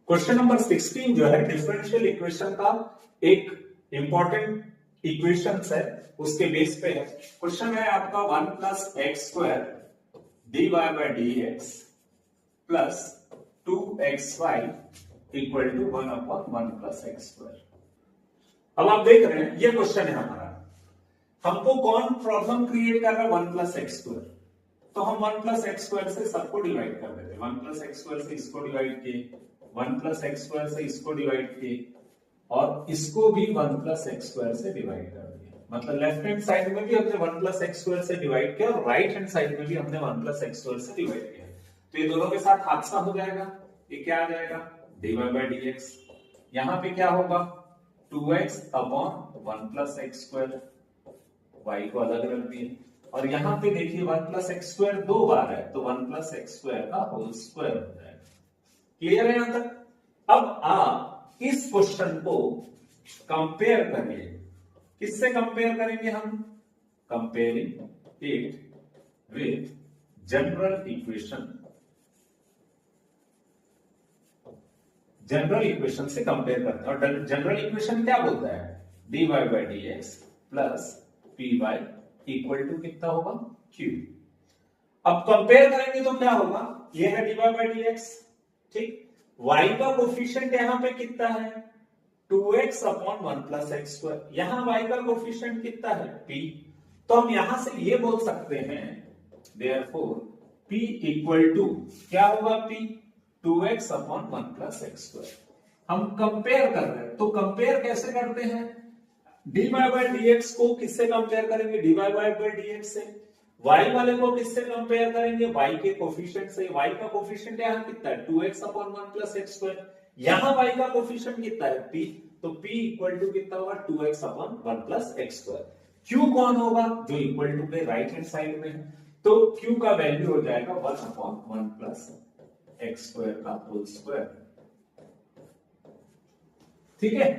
Question number 16 जो है differential equation का एक इंपॉर्टेंट इक्वेशन है, उसके बेस पे है। क्वेश्चन है आपका 1 plus x square d y by d x plus 2xy equal to 1 upon 1 plus x square. अब आप देख रहे हैं ये क्वेश्चन है हमारा, हमको कौन प्रॉब्लम क्रिएट कर रहा है? 1 प्लस एक्स स्क्वायर। तो हम 1 प्लस एक्स स्क्वायर से सबको डिवाइड कर देते हैं। 1 प्लस एक्स स्क्वायर से इसको डिवाइड किए, 1 प्लस एक्स स्क्वायर से इसको डिवाइड किए और इसको भी 1 प्लस एक्स स्क्वायर से डिवाइड कर दिया। मतलब लेफ्ट हैंड साइड में भी हमने 1 प्लस एक्स स्क्वायर से डिवाइड किया और राइट हैंड साइड में भी हमने 1 प्लस एक्स स्क्वायर से डिवाइड किया। तो ये दोनों के साथ हादसा हो जाएगा। ये क्या आ जाएगा? D y by d x. यहां पे क्या होगा? 2x upon 1 plus x square, y को अलग रख दिए। और यहां पे देखिए 1 प्लस एक्स स्क्वायर 2 बार है, तो 1 प्लस एक्स स्क्वायर का होल स्क्वायर हो जाएगा। क्लियर है यहां तक? अब आप इस क्वेश्चन को कंपेयर करिए। किससे कंपेयर करेंगे हम? Comparing it with general equation. General equation से कंपेयर करते हैं। और जनरल इक्वेशन क्या बोलता है? D y by d x plus p y equal to कितना होगा? क्यू। अब कंपेयर करेंगे तो क्या होगा? ये है d y by d x, ठीक। y का कोफिशिएंट यहां पे कितना है? 2x upon 1 plus x square. यहां y का कोफिशिएंट कितना है? p। तो हम यहां से ये बोल सकते हैं देयरफॉर p इक्वल टू क्या होगा? p 2x upon 1 plus x square. हम कंपेयर कर रहे हैं, तो कंपेयर कैसे करते हैं? D y by d x को किससे कंपेयर करेंगे? D y by d x से। y वाले को किससे कंपेयर करेंगे? y के कोफिशिएंट से। y का कोफिशिएंट यहां कितना है? 2x upon 1 plus x square. यहां y का कोफिशिएंट कितना है? p। तो p इक्वल टू कितना होगा? 2x upon 1 plus x square. q कौन होगा? जो इक्वल टू के राइट हैंड साइड में है, तो q का वैल्यू हो जाएगा 1 अपॉन 1 प्लस एक्स स्क्वायर का होल स्क्वायर। ठीक है।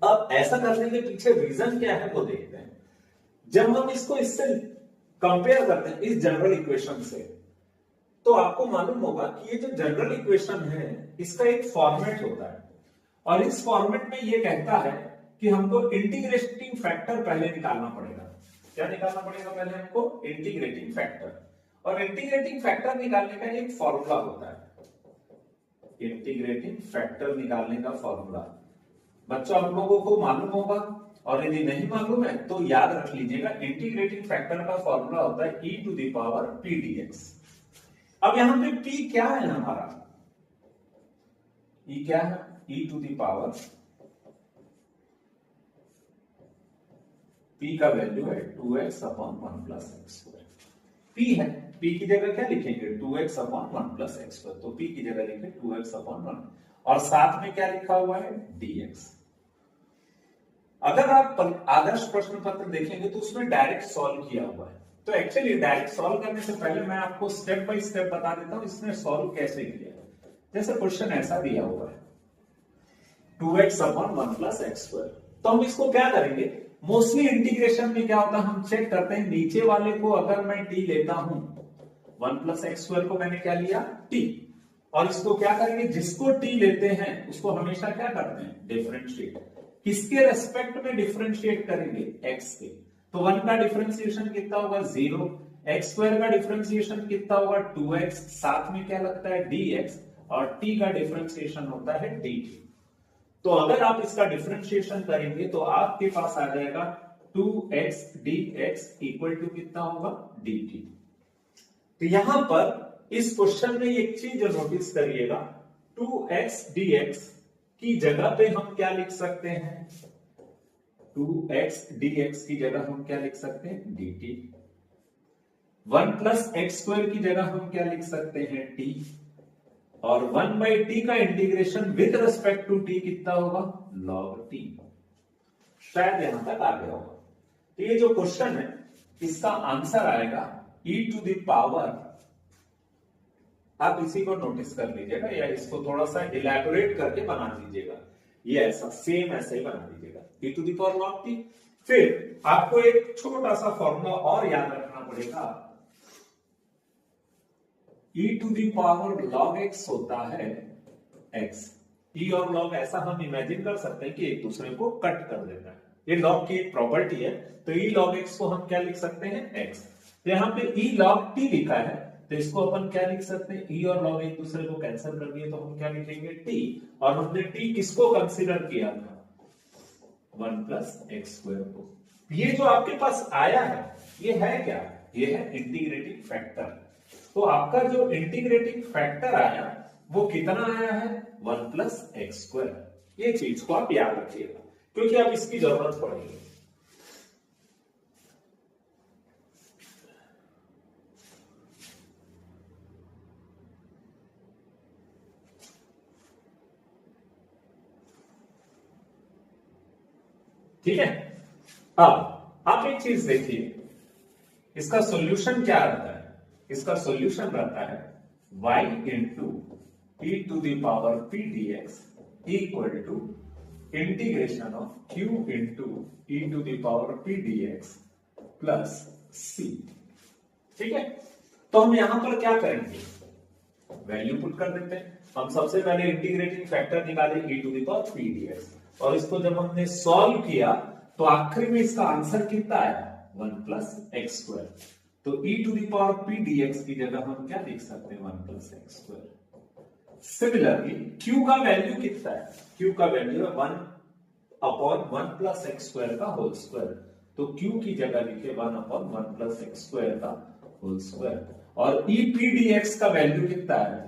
अब ऐसा करने के पीछे रीजन क्या है वो देखते हैं। जब हम इसको इससे कंपेयर करते हैं इस जनरल इक्वेशन से, तो आपको मालूम होगा कि ये जो जनरल इक्वेशन है इसका एक फॉर्मेट होता है, और इस फॉर्मेट में ये कहता है कि हमको इंटीग्रेटिंग फैक्टर पहले निकालना पड़ेगा। क्या निकालना पड़ेगा पहले? हमको इंटीग्रेटिंग फैक्टर। और इंटीग्रेटिंग फैक्टर निकालने का एक फॉर्मूला होता है। इंटीग्रेटिंग फैक्टर निकालने का फॉर्मूला बच्चों आप लोगों को मालूम होगा, और यदि नहीं मालूम है तो याद रख लीजिएगा। इंटीग्रेटिंग फैक्टर का फॉर्मूला होता है e to the power p dx। अब यहां पे p क्या है हमारा? e क्या है? e to the power p का वैल्यू है 2x upon 1 plus x square. p है, p की जगह क्या लिखेंगे? 2x upon 1 plus x square. तो p की जगह लिखे 2x अपॉन 1, और साथ में क्या लिखा हुआ है? dx। अगर आप आदर्श प्रश्न पत्र देखेंगे तो उसमें डायरेक्ट सॉल्व किया हुआ है। तो एक्चुअली डायरेक्ट सॉल्व करने से पहले मैं आपको स्टेप बाय स्टेप बता देता हूं इसने सॉल्व कैसे किया। जैसे क्वेश्चन ऐसा दिया हुआ है 2x upon 1 plus x square. तो हम इसको क्या करेंगे? मोस्टली इंटीग्रेशन में क्या होता है, हम चेक करते हैं नीचे वाले को अगर मैं t लेता हूं, 1 प्लस एक्स स्क्वायर को मैंने क्या लिया? t। और इसको क्या करेंगे? जिसको t लेते हैं उसको हमेशा क्या करते हैं? डिफरेंशिएट। किसके रेस्पेक्ट में डिफरेंशिएट करेंगे? x के। तो 1 का डिफरेंशिएशन कितना होगा? 0। एक्स स्क्वायर का डिफरेंशिएशन कितना होगा? 2x। साथ में क्या लगता है? dx। और t का डिफरेंशिएशन होता है dt। तो अगर आप इसका डिफरेंशिएशन करेंगे तो आपके पास आ जाएगा 2x dx इक्वल टू कितना होगा? dt। तो यहां पर इस क्वेश्चन में एक चीज जो नोटिस करिएगा, 2x dx की जगह पे हम क्या लिख सकते हैं? 2x dx की जगह हम क्या लिख सकते हैं? dt। 1 प्लस एक्स स्क्वायर की जगह हम क्या लिख सकते हैं? t। और 1 बाई टी का integration with respect to t कितना होगा? log t। शायद यहां तक आ गया होगा। तो ये जो क्वेश्चन है इसका आंसर आएगा e टू द पावर, आप इसी को नोटिस कर लीजिएगा या इसको थोड़ा सा इलैबोरेट करके बना दीजिएगा। ये ऐसा सेम ऐसे ही बना दीजिएगा, e to the power log t। फिर आपको एक छोटा सा फॉर्मूला और याद रखना पड़ेगा। e to the power log x होता है एक्स। ई और लॉग ऐसा हम इमेजिन कर सकते हैं कि एक दूसरे को कट कर देता है, ये लॉग की एक प्रॉपर्टी है। तो ई लॉग एक्स को हम क्या लिख सकते हैं, एक्स। तो यहाँ पे ई लॉग टी लिखा है, तो इसको अपन क्या लिख सकते हैं, ई और लॉग एक दूसरे को कैंसिल कर दिए तो हम क्या लिखेंगे, टी। और हमने टी किसको कंसीडर किया था, 1 प्लस एक्स स्क्वायर को। ये जो आपके पास आया है ये है क्या, ये है इंटीग्रेटिंग फैक्टर। तो आपका जो इंटीग्रेटिंग फैक्टर आया वो कितना आया है, 1 प्लस एक्स स्क्वायर। ये चीज को आप याद रखिएगा क्योंकि अब इसकी जरूरत पड़ेगी। ठीक है। अब आप एक चीज देखिए, इसका सॉल्यूशन क्या रहता है, इसका सॉल्यूशन रहता है y into e to the power p dx equal to integration of q into e to the power p dx plus c। ठीक है, तो हम यहां पर क्या करेंगे, वैल्यू पुट कर देते हैं। हम सबसे पहले इंटीग्रेटिंग फैक्टर निकाले e to the power p dx, और इसको जब हमने सॉल्व किया तो आखिरी में इसका आंसर कितना आया, 1 प्लस एक्स स्क्वायर। तो e to the power p dx की जगह हम क्या लिख सकते हैं, 1 plus x square. Similarly q का वैल्यू कितना है, q का वैल्यू है 1 अपॉन 1 प्लस एक्स स्क्वायर का होल स्क्वायर। तो q की जगह लिखे 1 अपॉन 1 प्लस एक्स स्क्वायर का होल स्क्वायर। और e p dx का वैल्यू कितना है,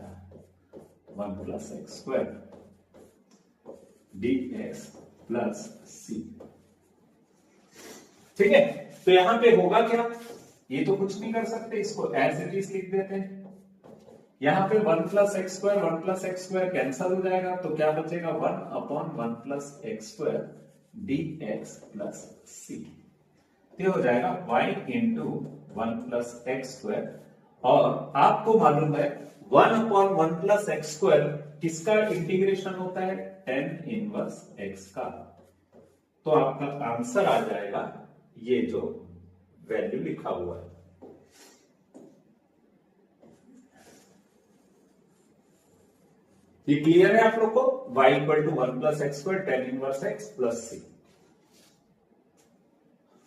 1 plus x square dx plus c। ठीक है, तो यहां पे होगा क्या, ये तो कुछ नहीं कर सकते, इसको एज इट इज लिख देते हैं। यहां पे 1 plus x square 1 plus x square cancel हो जाएगा, तो क्या बचेगा, 1 upon 1 plus x square dx plus c। ये हो जाएगा y into 1 plus x square. और आपको मालूम है 1 अपॉन 1 प्लस एक्स स्क्वायर किसका इंटीग्रेशन होता है, tan इनवर्स x का। तो आपका आंसर आ जाएगा ये जो वैल्यू लिखा हुआ है। ये क्लियर है आप लोग को, y equal to 1 plus x square tan inverse x plus c।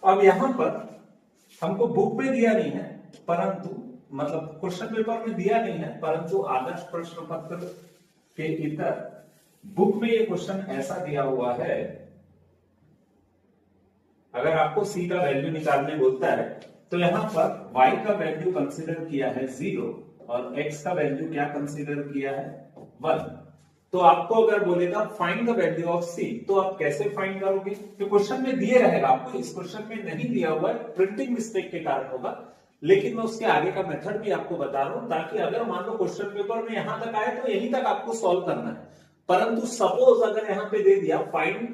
अब यहां पर हमको बुक में दिया नहीं है, परंतु मतलब क्वेश्चन पेपर में दिया नहीं है, परंतु आदर्श प्रश्न पत्र के इतर बुक में ये क्वेश्चन ऐसा दिया हुआ है। अगर आपको c का वैल्यू निकालने बोलता है तो यहां पर y का वैल्यू कंसीडर किया है 0 और x का वैल्यू क्या कंसीडर किया है, 1। तो आपको अगर बोलेगा find the value of c, तो आप कैसे फाइंड करोगे, तो क्वेश्चन में दिए रहेगा आपको, इस क्वेश्चन में नहीं दिया हुआ है, प्रिंटिंग मिस्टेक के कारण होगा। लेकिन मैं उसके आगे का मेथड भी आपको बता रहा हूं, ताकि अगर मान लो क्वेश्चन पेपर में यहां तक आए तो यहीं तक आपको सॉल्व करना है। परंतु सपोज अगर यहां पे दे दिया find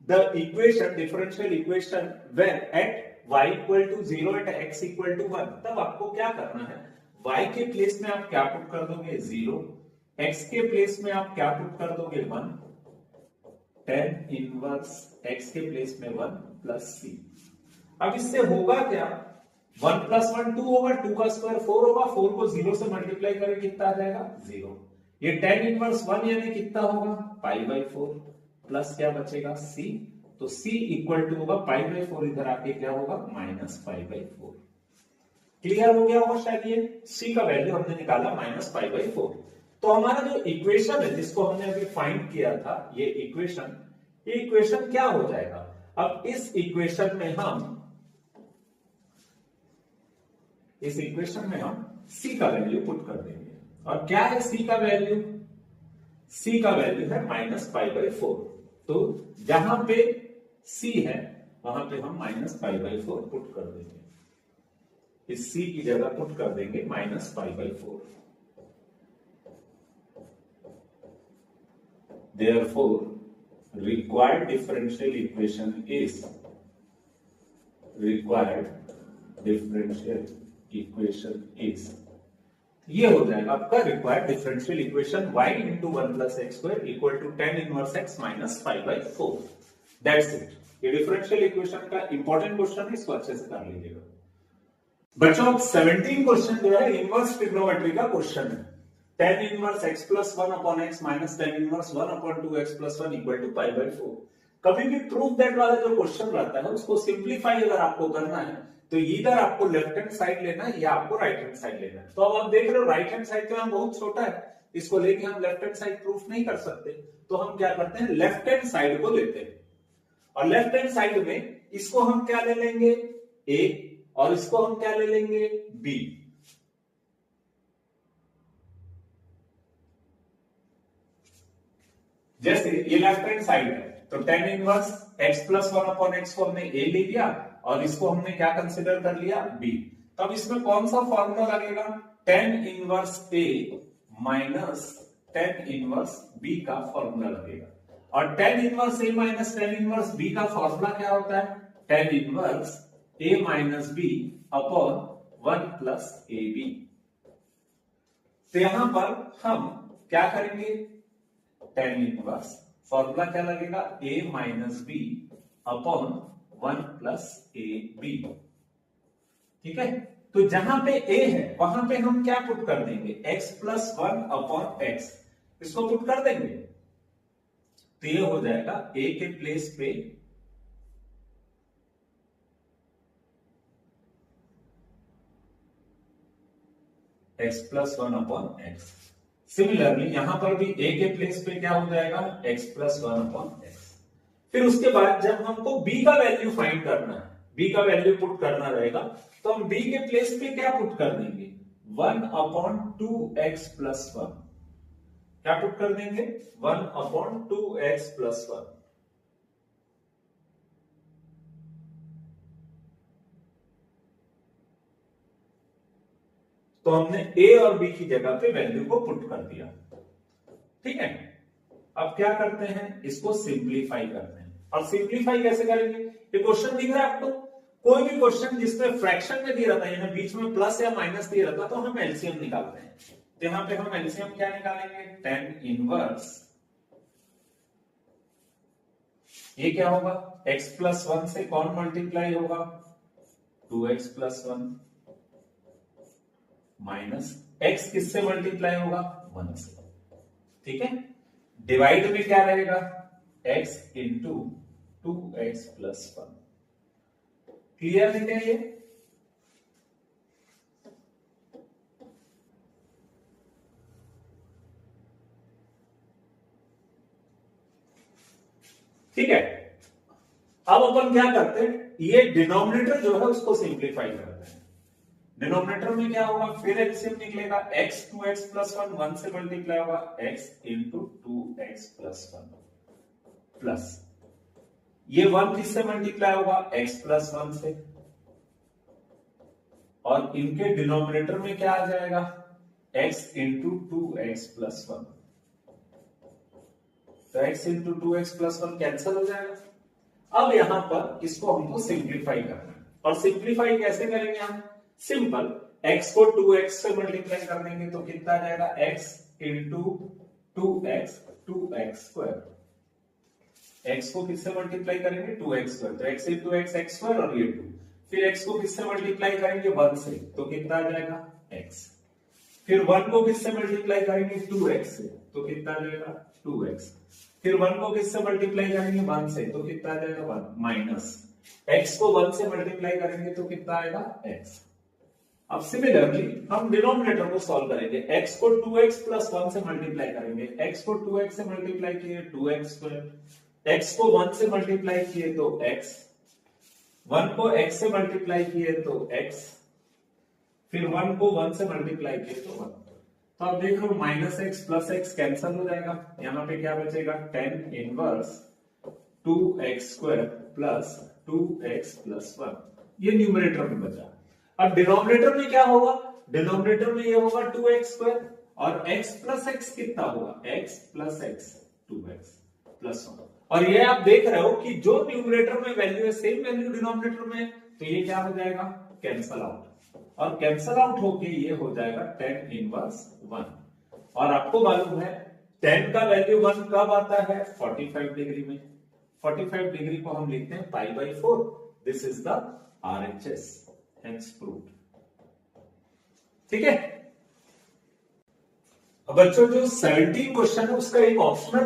the equation, differential equation when at y equal to 0 at x equal to 1, तब आपको क्या करना है, y के प्लेस में आप क्या पुट कर दोगे, 0, x के प्लेस में आप क्या पुट कर दोगे, 1, tan इनवर्स x के प्लेस में 1 प्लस c। अब इससे होगा क्या, 1 प्लस 1 2 होगा, 2 का स्क्वायर 4 होगा, 4 को 0 से मल्टीप्लाई करें कितना आ जाएगा, 0। ये tan इनवर्स 1 यानी कितना होगा, पाई बाई 4 प्लस क्या बचेगा, c। तो c इक्वल टू होगा पाई बाई 4, इधर आके क्या होगा, माइनस पाई बाई 4। क्लियर हो गया होगा शायद, ये c का वैल्यू हमने निकाला माइनस पाई बाई 4। तो हमारा जो इक्वेशन है जिसको हमने अभी फाइंड किया था, ये इक्वेशन क्या हो जाएगा, अब इस इक्वेशन में हम c का वैल्यू पुट कर देंगे। और क्या है c का वैल्यू, c का वैल्यू है माइनस पाई बाई 4। तो जहां पे c है वहां पे हम माइनस पाई बाई 4 पुट कर देंगे, इस c की जगह पुट कर देंगे minus pi by 4। Therefore, required differential equation is ये हो जाएगा आपका required differential equation y into 1 plus x square equal to tan inverse x minus pi by 4। That's it. ये डिफरेंशियल इक्वेशन का इंपॉर्टेंट क्वेश्चन है, इसको अच्छे से कर लीजिएगा बच्चों। 17 क्वेश्चन जो है इनवर्स ट्रिग्नोमेट्री का क्वेश्चन है। tan inverse x plus 1 upon x minus tan inverse 1 upon 2x plus 1 equal to pi by 4। कभी भी प्रूफ दैट वाला जो क्वेश्चन रहता है उसको सिंप्लीफाई अगर आपको करना है तो इधर आपको लेफ्ट हैंड साइड लेना है या आपको राइट हैंड साइड लेना है। तो अब आप देख रहे हो राइट हैंड साइड तो बहुत छोटा है, इसको लेके हम लेफ्ट हैंड साइड प्रूफ नहीं कर सकते, तो हम क्या करते हैं लेफ्ट हैंड साइड को लेते हैं और लेफ्ट हैंड साइड में इसको हम क्या ले लेंगे a और इसको हम क्या ले लेंगे b। जैसे ये लेफ्ट हैंड साइड है तो tan inverse x plus 1 upon x को हमने a ले लिया और इसको हमने क्या कंसिडर कर लिया b। तब इसमें कौन सा फॉर्मूला लगेगा tan inverse a minus tan inverse b का फॉर्मूला लगेगा। और tan inverse a minus tan inverse b का फॉर्मूला क्या होता है tan inverse a minus b upon 1 plus ab। तो यहां पर हम क्या करेंगे tan इनवर्स फॉर्मूला क्या लगेगा a minus b upon 1 plus ab। ठीक है, तो जहां पे a है वहां पे हम क्या पुट कर देंगे x प्लस 1 अपॉन x, इसको पुट कर देंगे तो ये हो जाएगा a के प्लेस पे x plus 1 upon x। Similarly यहां पर भी a के प्लेस पे क्या हो जाएगा x प्लस 1 अपॉन x। फिर उसके बाद जब हमको b का वैल्यू फाइंड करना है, b का वैल्यू पुट करना रहेगा तो हम b के प्लेस पे क्या पुट कर देंगे 1 अपॉन 2x प्लस 1। क्या पुट कर देंगे 1 अपॉन 2x प्लस 1। तो हमने a और b की जगह पे वैल्यू को पुट कर दिया। ठीक है, अब क्या करते हैं इसको सिंप्लीफाई करते हैं। और सिंप्लीफाई कैसे करेंगे, ये क्वेश्चन दिख रहा है आपको, कोई भी क्वेश्चन जिसमें फ्रैक्शन में दिया रहता है यानी बीच में प्लस या माइनस दिया रहता है तो हम एलसीएम निकालते हैं। तो यहां पे हम एलसीएम क्या निकालेंगे tan इनवर्स, ये क्या होगा x प्लस 1 से कौन मल्टीप्लाई होगा 2x प्लस 1 माइनस x किससे मल्टीप्लाई होगा 1 से। ठीक है, डिवाइड में क्या रहेगा x into 2x plus 1। Clear है क्या ये? ठीक है, अब अपन क्या करते हैं ये डिनोमिनेटर जो है उसको सिंप्लीफाई करते हैं। डिनोमिनेटर में क्या होगा फिर एलसीएम निकलेगा x 2x प्लस 1 1 से मल्टीप्लाई होगा x into 2x plus 1 plus ये 1 किससे मल्टीप्लाई होगा x प्लस 1 से और इनके डिनोमिनेटर में क्या आ जाएगा x इंटू 2x प्लस 1। तो x into 2x plus 1 cancel हो जाएगा। अब यहां पर इसको हमको सिंप्लीफाई करना है और सिंप्लीफाई कैसे करेंगे हम सिंपल x को 2x से मल्टीप्लाई कर देंगे तो कितना आ जाएगा x into 2x square. x को किससे मल्टीप्लाई करेंगे 2x स्क्वायर तो x इंटू x स्क्वायर और ये 2। फिर x को किससे मल्टीप्लाई करेंगे 1 से तो कितना आ जाएगा x। फिर 1 को किससे मल्टीप्लाई करेंगे 2x से तो कितना आ जाएगा 2x। फिर 1 को किससे मल्टीप्लाई करेंगे 1 से तो कितना आ जाएगा 1 माइनस x को 1 से मल्टीप्लाई करेंगे तो कितना आएगा x। अब सिमिलरली हम डिनोमिनेटर को सॉल्व करेंगे x को 2x प्लस 1 से मल्टीप्लाई करेंगे। x को 2x से मल्टीप्लाई किए 2x स्क्वायर, x को 1 से मल्टीप्लाई किए तो x, 1 को x से मल्टीप्लाई किए तो x, फिर 1 को 1 से मल्टीप्लाई किए तो 1। तो आप देख रहे हो minus x plus x cancel हो जाएगा, यहां पे क्या बचेगा tan inverse 2x square plus 2x plus 1। ये न्यूमरेटर में बचा। अब डिनोमिनेटर में क्या होगा, डिनोमिनेटर में ये होगा 2x स्क्वायर और x प्लस x कितना होगा x plus x 2x plus 1। और ये आप देख रहे हो कि जो न्यूमरेटर में वैल्यू है सेम वैल्यू डिनोमिनेटर में, तो ये क्या हो जाएगा कैंसल आउट और कैंसल आउट होके ये हो जाएगा tan इनवर्स 1। और आपको मालूम है tan का वैल्यू 1 कब आता है 45 डिग्री में। 45 डिग्री को हम लिखते हैं पाई by 4। This is the RHS hence proved। ठीक है, अब बच्चों जो 17 क्वेश्चन है उसका एक ऑप्शनल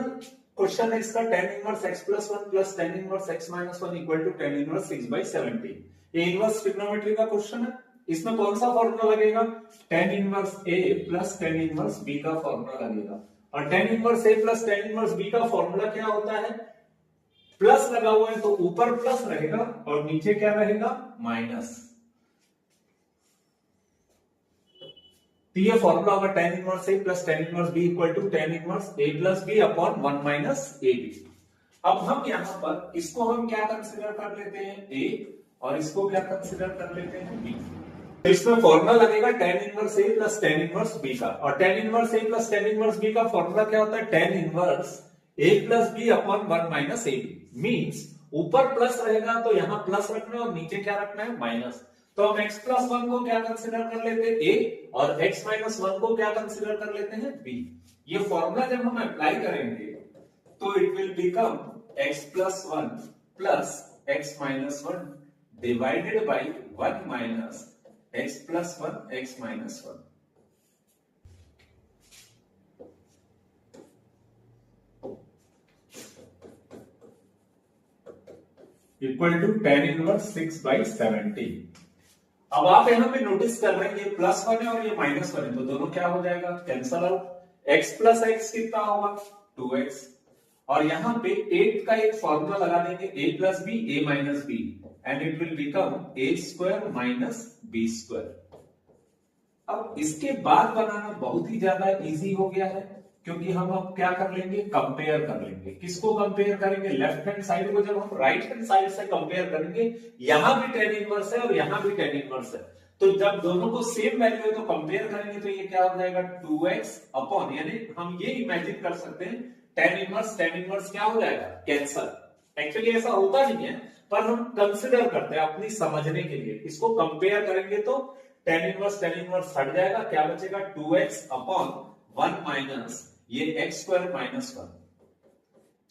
क्वेश्चन है इसका tan inverse x plus 1 plus tan inverse x minus 1 equal to tan inverse 6/17। ये इनवर्स ट्रिग्नोमेट्री का क्वेश्चन है। इसमें कौन सा फॉर्मूला लगेगा? tan inverse a plus tan inverse b का फॉर्मूला लगेगा। और tan inverse a plus tan inverse b का फॉर्मूला क्या होता है? प्लस लगा हुआ है तो ऊपर प्लस रहेगा और नीचे क्या रहेगा? माइनस। तो ये फॉर्मूला होगा tan inverse a plus tan inverse b equal to tan inverse a plus b upon 1 minus ab। अब हम यहां पर इसको हम क्या कंसीडर कर लेते हैं? a और इसको क्या कंसीडर कर लेते हैं? b। तो इसमें फॉर्मूला लगेगा tan inverse a plus tan inverse b का। और tan inverse a plus tan inverse b का फॉर्मूला क्या होता है? tan inverse a plus b upon 1 minus ab। Means ऊपर प्लस रहेगा तो यहां प्लस रखना है और नीचे क्या रखना है? माइनस। तो हम x प्लस 1 को क्या कंसीडर कर लेते हैं? a और x माइनस 1 को क्या कंसीडर कर लेते हैं? b। ये फॉर्मूला जब हम अप्लाई करेंगे तो it will become x plus 1 plus x minus 1 divided by 1 minus x plus 1 x minus 1। Equal to tan inverse 6/17। अब आप यहां पे नोटिस कर रहे हैं ये प्लस 1 है और ये माइनस 1 है, तो दोनों क्या हो जाएगा? Cancel out. x plus x कितना होगा? 2x। और यहां पे 8 का एक फॉर्मूला लगा देंगे a plus b a minus b and it will become a square minus b square. अब इसके बाद बनाना बहुत ही ज्यादा इजी हो गया है क्योंकि हम अब क्या कर लेंगे? कंपेयर कर लेंगे। किसको कंपेयर करेंगे? लेफ्ट हैंड साइड को जब हम राइट हैंड साइड से कंपेयर करेंगे, यहां भी tan इनवर्स है और यहां भी tan इनवर्स है, तो जब दोनों को सेम वैल्यू है तो कंपेयर करेंगे तो ये क्या हो जाएगा? 2x अपॉन, यानी हम ये इमेजिन कर सकते हैं tan इनवर्स क्या हो जाएगा? कैंसल। एक्चुअली ऐसा होता नहीं है पर हम कंसिडर करते हैं अपनी समझने के लिए। इसको कंपेयर करेंगे तो tan इनवर्स हट जाएगा, क्या बचेगा? 2x अपॉन 1 माइनस ये x square minus 1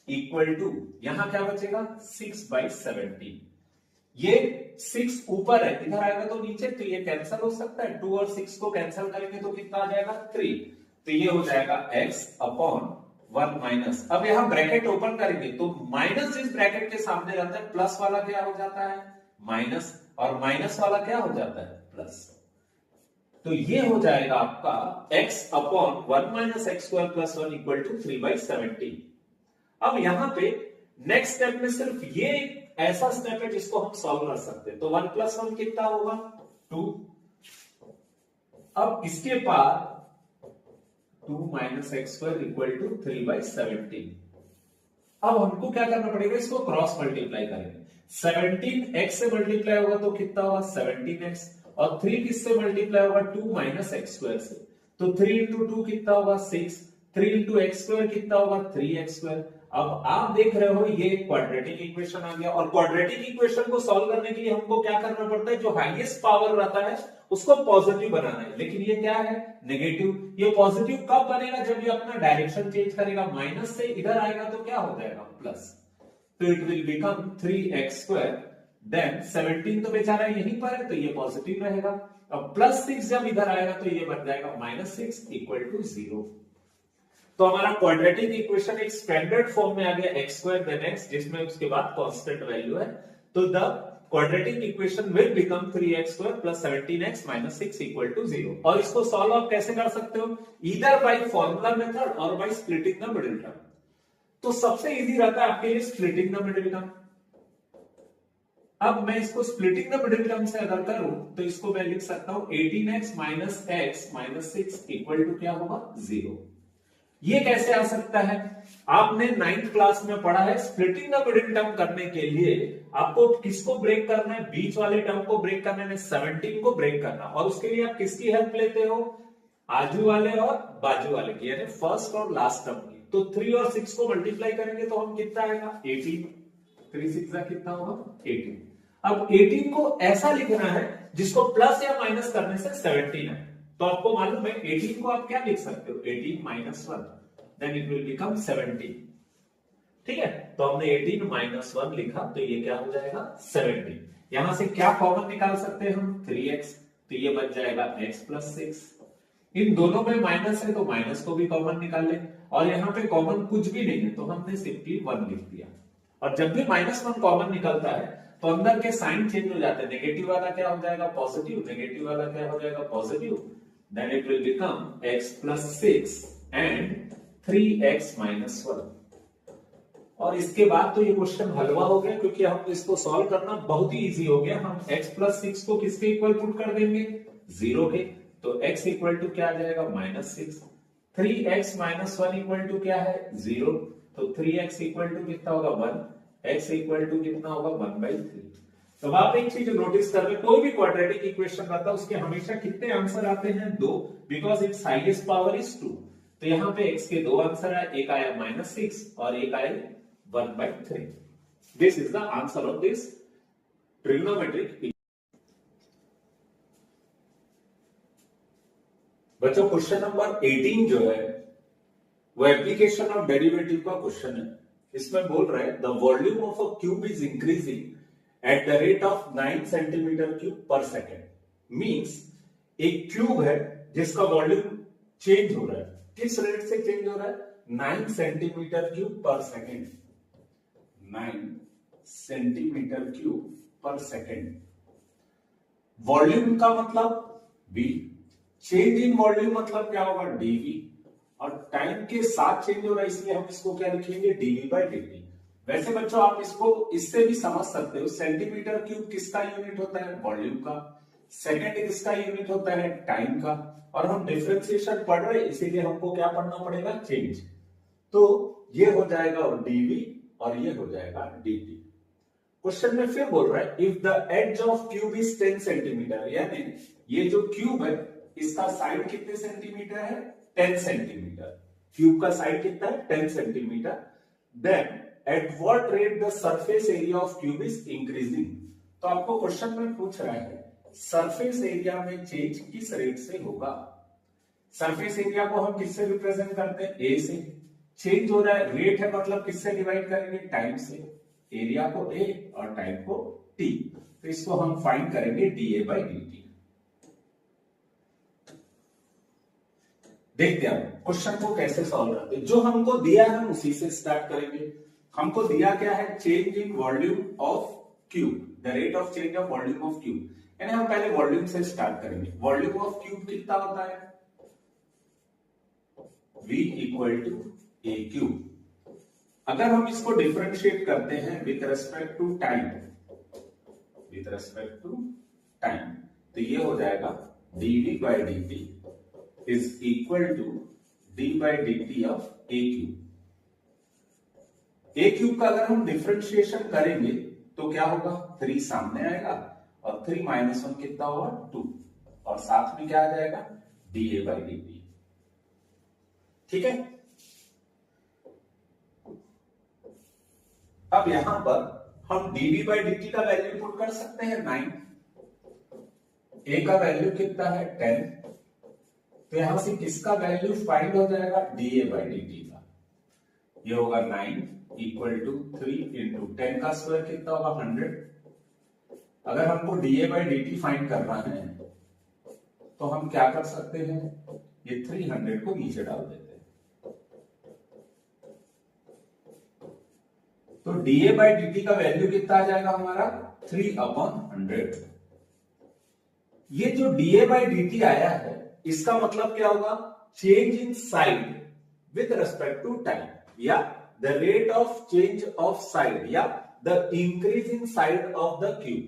equal to यहां क्या बचेगा? 6/17। ये 6 ऊपर है, इधर आएगा तो नीचे, तो ये कैंसिल हो सकता है। 2 और 6 को कैंसिल करेंगे तो कितना आ जाएगा? 3। तो ये हो जाएगा x अपॉन 1 माइनस, अब यहां ब्रैकेट ओपन करेंगे तो माइनस जिस ब्रैकेट के सामने रहता है प्लस वाला क्या हो जाता है? माइनस, और माइनस वाला क्या हो जाता है? प्लस। तो ये हो जाएगा आपका x upon 1 minus x square plus 1 equal to 3/17। अब यहां पे नेक्स्ट स्टेप में सिर्फ ये ऐसा स्टेप है जिसको हम सॉल्व कर सकते हैं। तो 1 प्लस 1 कितना होगा? 2। अब इसके बाद 2 minus x square equal to 3/17। अब हमको क्या करना पड़ेगा? इसको क्रॉस मल्टीप्लाई करेंगे। 17x से मल्टीप्लाई होगा तो कितना होगा? 17x। और 3 किससे मल्टीप्लाई होगा? 2 माइनस एक्स स्क्वायर से, तो 3 इंटू 2 कितना होगा? 6। 3 इंटू एक्स स्क्वायर कितना होगा? 3x square. अब आप देख रहे हो ये क्वाड्रेटिक इक्वेशन आ गया, और क्वाड्रेटिक इक्वेशन को सॉल्व करने के लिए हमको क्या करना पड़ता है? जो हाईएस्ट पावर रहता है उसको पॉजिटिव बनाना है, लेकिन ये क्या है? नेगेटिव। ये पॉजिटिव कब बनेगा? जब ये अपना डायरेक्शन चेंज करेगा, माइनस से इधर आएगा तो क्या हो जाएगा? प्लस। तो it will become 3x square, then 17 तो बेचारा यहीं पर है तो ये पॉजिटिव रहेगा। अब प्लस 6 जब इधर आएगा तो ये बन जाएगा -6 इक्वल टू 0। तो हमारा क्वाड्रेटिक इक्वेशन एक स्टैंडर्ड फॉर्म में आ गया, x स्क्वायर देन x, जिसमें उसके बाद कांस्टेंट वैल्यू है। तो the quadratic equation will become 3x square plus 17x minus 6 equal to 0। और इसको सॉल्व आप कैसे कर सकते हो? ईदर बाय फॉर्मूला मेथड और by splitting the middle term. तो सबसे इजी रहता है आपके लिए स्प्लिटिंग द मिडिल टर्म। अब मैं इसको स्प्लिटिंग द मिडिल टर्म से अगर करूं तो इसको मैं लिख सकता हूं 18x minus x minus 6 equal to क्या होगा? 0। ये कैसे आ सकता है? आपने 9th क्लास में पढ़ा है स्प्लिटिंग द मिडिल टर्म करने के लिए आपको किसको ब्रेक करना है? बीच वाले टर्म को ब्रेक करना है, 17 को ब्रेक करना। और उसके लिए आप किसकी हेल्प लेते हो? आजू वाले और बाजू वाले की, यानी फर्स्ट और लास्ट टर्म की। तो 3 और 6 को मल्टीप्लाई करेंगे तो हम कितना आएगा? 18। 3 6 कितना होगा? 18। अब 18 को ऐसा लिखना है जिसको प्लस या माइनस करने से 17 है। तो आपको मालूम है 18 को आप क्या लिख सकते हो? 18 minus 1, then it will become 17। ठीक है, तो हमने 18 माइनस 1 लिखा तो ये क्या हो जाएगा? 17। यहां से क्या कॉमन निकाल सकते हैं हम? 3x, तो ये बच जाएगा x प्लस 6। इन दोनों में माइनस है तो माइनस को भी कॉमन निकाल ले, और यहाँ पे कॉमन कुछ भी नहीं है तो हमने सिंपली 1 लिख दिया। और जब भी -1 कॉमन निकलता है तो अंदर के साइन चेंज हो जाते हैं, नेगेटिव वाला क्या हो जाएगा पॉजिटिव, नेगेटिव वाला क्या हो जाएगा positive, then it will become x + 6 and 3x - 1। और इसके बाद तो ये क्वेश्चन हलवा हो गया, क्योंकि हम इसको सॉल्व करना बहुत ही इजी हो गया। हम x + 6 को किसके इक्वल पुट कर देंगे, 0 के, तो x इक्वल टू क्या आ जाएगा -6, 3x - 1 इक्वल टू क्या है 0, तो 3x इक्वल टू कितना होगा 1, x इक्वल टू कितना होगा 1/3। तो आप एक चीज नोटिस कर रहे, कोई भी क्वाड्रेटिक इक्वेशन रहता है उसके हमेशा कितने आंसर आते हैं, 2, because it's highest power is 2। तो यहाँ पे x के 2 आंसर आए, एक आया -6 और एक आया 1/3। This is the answer of this trigonometric. बच्चों क्वेश्चन नंबर 18 जो है वो एप्लीकेशन ऑफ डेरिवेटिव का क्वेश्चन है। इसमें बोल रहा है the volume of a cube is increasing at the rate of 9 centimetre cube पर सेकेंड। मींस एक क्यूब है जिसका वॉल्यूम चेंज हो रहा है, किस रेट से चेंज हो रहा है, 9 सेंटीमीटर क्यूब पर सेकेंड, 9 सेंटीमीटर क्यूब पर सेकेंड। वॉल्यूम का मतलब v, चेंज इन वॉल्यूम मतलब क्या होगा dv, और टाइम के साथ चेंज हो रहा है इसलिए हम इसको क्या लिखेंगे dv/dt। वैसे बच्चों आप इसको इससे भी समझ सकते हो, सेंटीमीटर क्यूब किसका यूनिट होता है, वॉल्यूम का, सेकंड किसका यूनिट होता है, टाइम का, और हम डिफरेंशिएशन पढ़ रहे इसीलिए हमको क्या पढ़ना पड़ेगा, चेंज। तो ये हो जाएगा dv और ये हो जाएगा dt। क्वेश्चन में फिर बोल रहा है if the edge of cube is 10 centimetre, यानी ये जो क्यूब है इसका साइड कितने सेंटीमीटर है, 10 सेंटीमीटर। क्यूब का साइड कितना है, 10 centimetre. Then at what rate the surface area of cube is increasing. तो आपको क्वेश्चन में पूछ रहा है सरफेस एरिया में चेंज किस रेट से होगा। सरफेस एरिया को हम किससे रिप्रेजेंट करते हैं, a से। चेंज हो रहा है, रेट है मतलब किससे डिवाइड करेंगे, टाइम से। एरिया को a और टाइम को t, तो इसको हम फाइंड करेंगे dA/dt। देखते हैं क्वेश्चन को कैसे सॉल्व करते हैं। जो हमको दिया है हम उसी से स्टार्ट करेंगे। हमको दिया क्या है, change in volume of cube, the rate of change of volume of cube, यानी हम पहले वॉल्यूम से स्टार्ट करेंगे। वॉल्यूम ऑफ क्यूब कितना होता है, v = a क्यूब। अगर हम इसको डिफरेंशिएट करते हैं with respect to time, with respect to time, तो ये हो जाएगा dv/dt is equal to d/dt of a cube. a cube का अगर हम डिफरेंशिएशन करेंगे तो क्या होगा, 3 सामने आएगा और 3 - 1 कितना होगा, 2, और साथ में क्या आ जाएगा dA/dt। ठीक है, अब यहां पर हम dv/dt का वैल्यू पुट कर सकते हैं 9, a का वैल्यू कितना है 10, तो यहां से किसका वैल्यू फाइंड हो जाएगा, dA/dt का। ये होगा 9 = 3 इंटू 10 का स्क्वायर कितना होगा 100। अगर हमको dA/dt फाइंड करना है तो हम क्या कर सकते हैं, ये 300 को नीचे डाल देते हैं, तो dA/dt का वैल्यू कितना आ जाएगा हमारा 3/100। ये जो dA/dt आया है इसका मतलब क्या होगा, change in side with respect to time, या the rate of change of side, या the increase in side of the cube.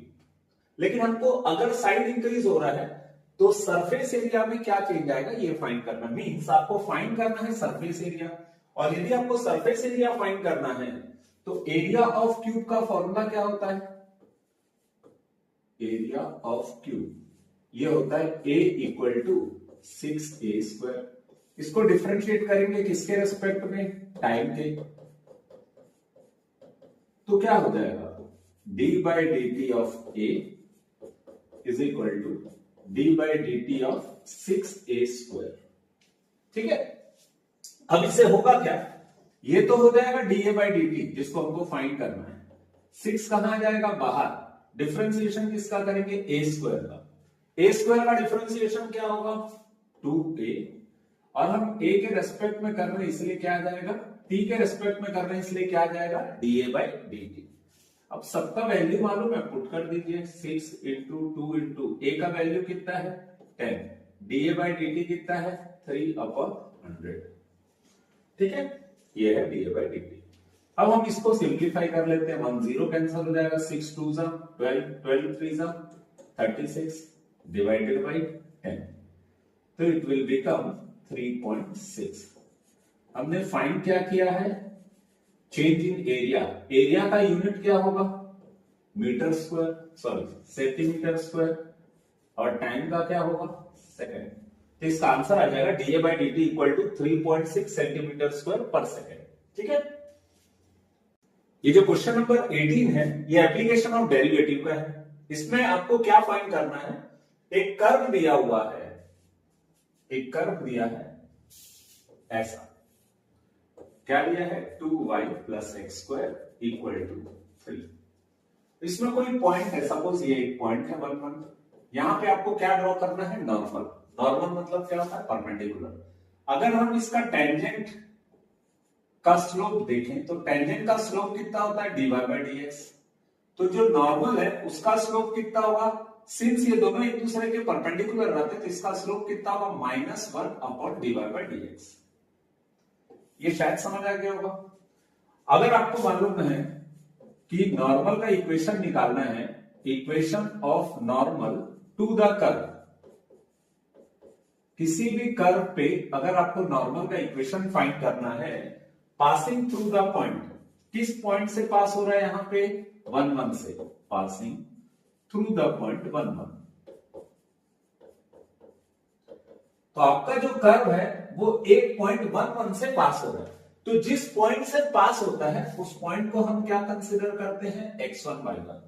लेकिन हमको अगर साइड इंक्रीज हो रहा है तो सरफेस एरिया में क्या चेंज आएगा ये फाइंड करना। मींस आपको फाइंड करना है सरफेस एरिया, और यदि आपको सरफेस एरिया फाइंड करना है तो एरिया ऑफ क्यूब का फॉर्मूला क्या होता है, एरिया ऑफ क्यूब ये होता है a = 6a²। इसको डिफरेंशिएट करेंगे किसके रेस्पेक्ट में, टाइम के, तो क्या हो जाएगा d/dt of a is equal to d/dt of 6a²। ठीक है, अब इससे होगा क्या, ये तो हो जाएगा dA/dt जिसको हमको फाइंड करना है, 6 कहां जाएगा बाहर, डिफरेंशिएशन किसका करेंगे, a² का। a² का डिफरेंशिएशन क्या होगा 2a, और हम a के रेस्पेक्ट में कर रहे हैं इसलिए क्या आ जाएगा, t के रेस्पेक्ट में कर रहे हैं इसलिए क्या आ जाएगा, dA बाई dt। अब सबका वैल्यू मालूम है, पुट कर दीजिए, 6 इंटू 2 इंटू a का वैल्यू कितना है 10, dA बाई dt कितना है 3/100। ठीक है, ये है dA बाई dt। अब हम इसको सिंप्लीफाई कर लेते हैं, 1 0 कैंसिल हो जाएगा, 6 2 जा 12, 12 3 जा 36 डिवाइडेड बाई 10, तो इट विल बिकम 3.6। हमने फाइंड क्या किया है, चेंज इन एरिया। एरिया का यूनिट क्या होगा, metre square, sorry centimetre square, और टाइम का क्या होगा, सेकंड। तो इसका आंसर आ जाएगा dA by dt equal to 3.6 centimetre square per second. ठीक है, ये जो क्वेश्चन नंबर 18 है ये एप्लीकेशन ऑफ डेरिवेटिव का है। इसमें आपको क्या फाइंड करना है, एक कर्व दिया हुआ है, एक कर्व दिया है ऐसा, क्या दिया है 2y plus x square equal to 3। इसमें कोई पॉइंट है, सपोज ये एक पॉइंट है 1 1, यहां पे आपको क्या ड्रॉ करना है, नॉर्मल। नॉर्मल मतलब क्या होता है, परपेंडिकुलर। अगर हम इसका टेंजेंट का स्लोप देखें तो टेंजेंट का स्लोप कितना होता है, dy बाई dx। तो जो नॉर्मल है उसका स्लोप कितना होगा, सिंस ये दोनों एक दूसरे के परपेंडिकुलर रहते तो इसका स्लोप कितना होगा, -1/dy बाई dx। ये शायद समझ आ गया होगा। अगर आपको मालूम है कि नॉर्मल का इक्वेशन निकालना है, equation of normal to the curve, किसी भी कर्व पे अगर आपको नॉर्मल का इक्वेशन फाइंड करना है, पासिंग थ्रू द पॉइंट, किस पॉइंट से पास हो रहा है, यहां पे 1 1 से, पासिंग थ्रू द पॉइंट 1 1। तो आपका जो कर्व है वो एक पॉइंट 1 1 से पास हो रहा है। तो जिस पॉइंट से पास होता है उस पॉइंट को हम क्या कंसीडर करते हैं, x1 y1।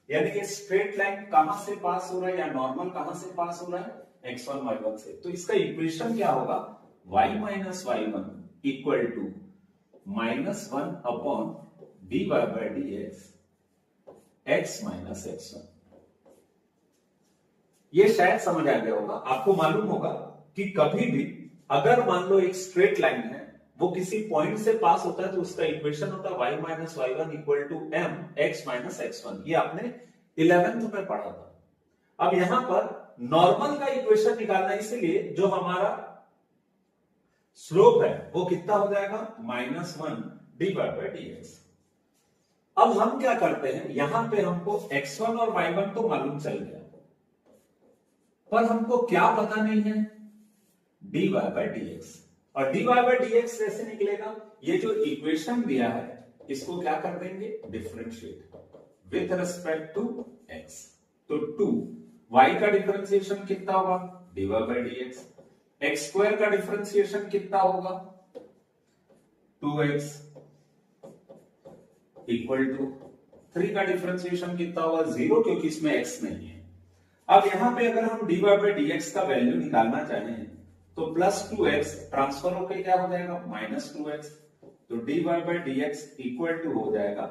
यानी कि स्ट्रेट लाइन कहां से पास हो रहा है या नॉर्मल कहां से पास हो रहा है, x1 y1 से। तो इसका इक्वेशन क्या होगा, y minus y1 equal to -1 upon dy by dx x minus x1। ये शायद समझ आ गया होगा। आपको मालूम होगा कि कभी भी अगर मान लो एक स्ट्रेट लाइन है वो किसी पॉइंट से पास होता है तो उसका इक्वेशन होता है y minus y1 equal to m x minus x1। ये आपने 11th में पढ़ा था। अब यहां पर नॉर्मल का इक्वेशन निकालना है, इसलिए जो हमारा स्लोप है वो कितना हो जाएगा, -1 dy बाई dx। अब हम क्या करते हैं, यहां पे हमको x1 और y1 तो मालूम चल गया, पर हमको क्या पता नहीं है, dy बाई dx। और dy बाई dx कैसे निकलेगा, ये जो इक्वेशन दिया है इसको क्या कर देंगे, differentiate with respect to x। तो 2 y का डिफरेंशिएशन कितना होगा, dy बाई dx। x स्क्वायर का डिफरेंशिएशन कितना होगा, 2x इक्वल टू 3 का डिफरेंशिएशन कितना होगा, 0, क्योंकि इसमें x नहीं है। अब यहां पे अगर हम dy बाई dx का वैल्यू निकालना चाहें तो +2x ट्रांसफर होकर क्या हो जाएगा, -2x। तो dy by dx equal to हो जाएगा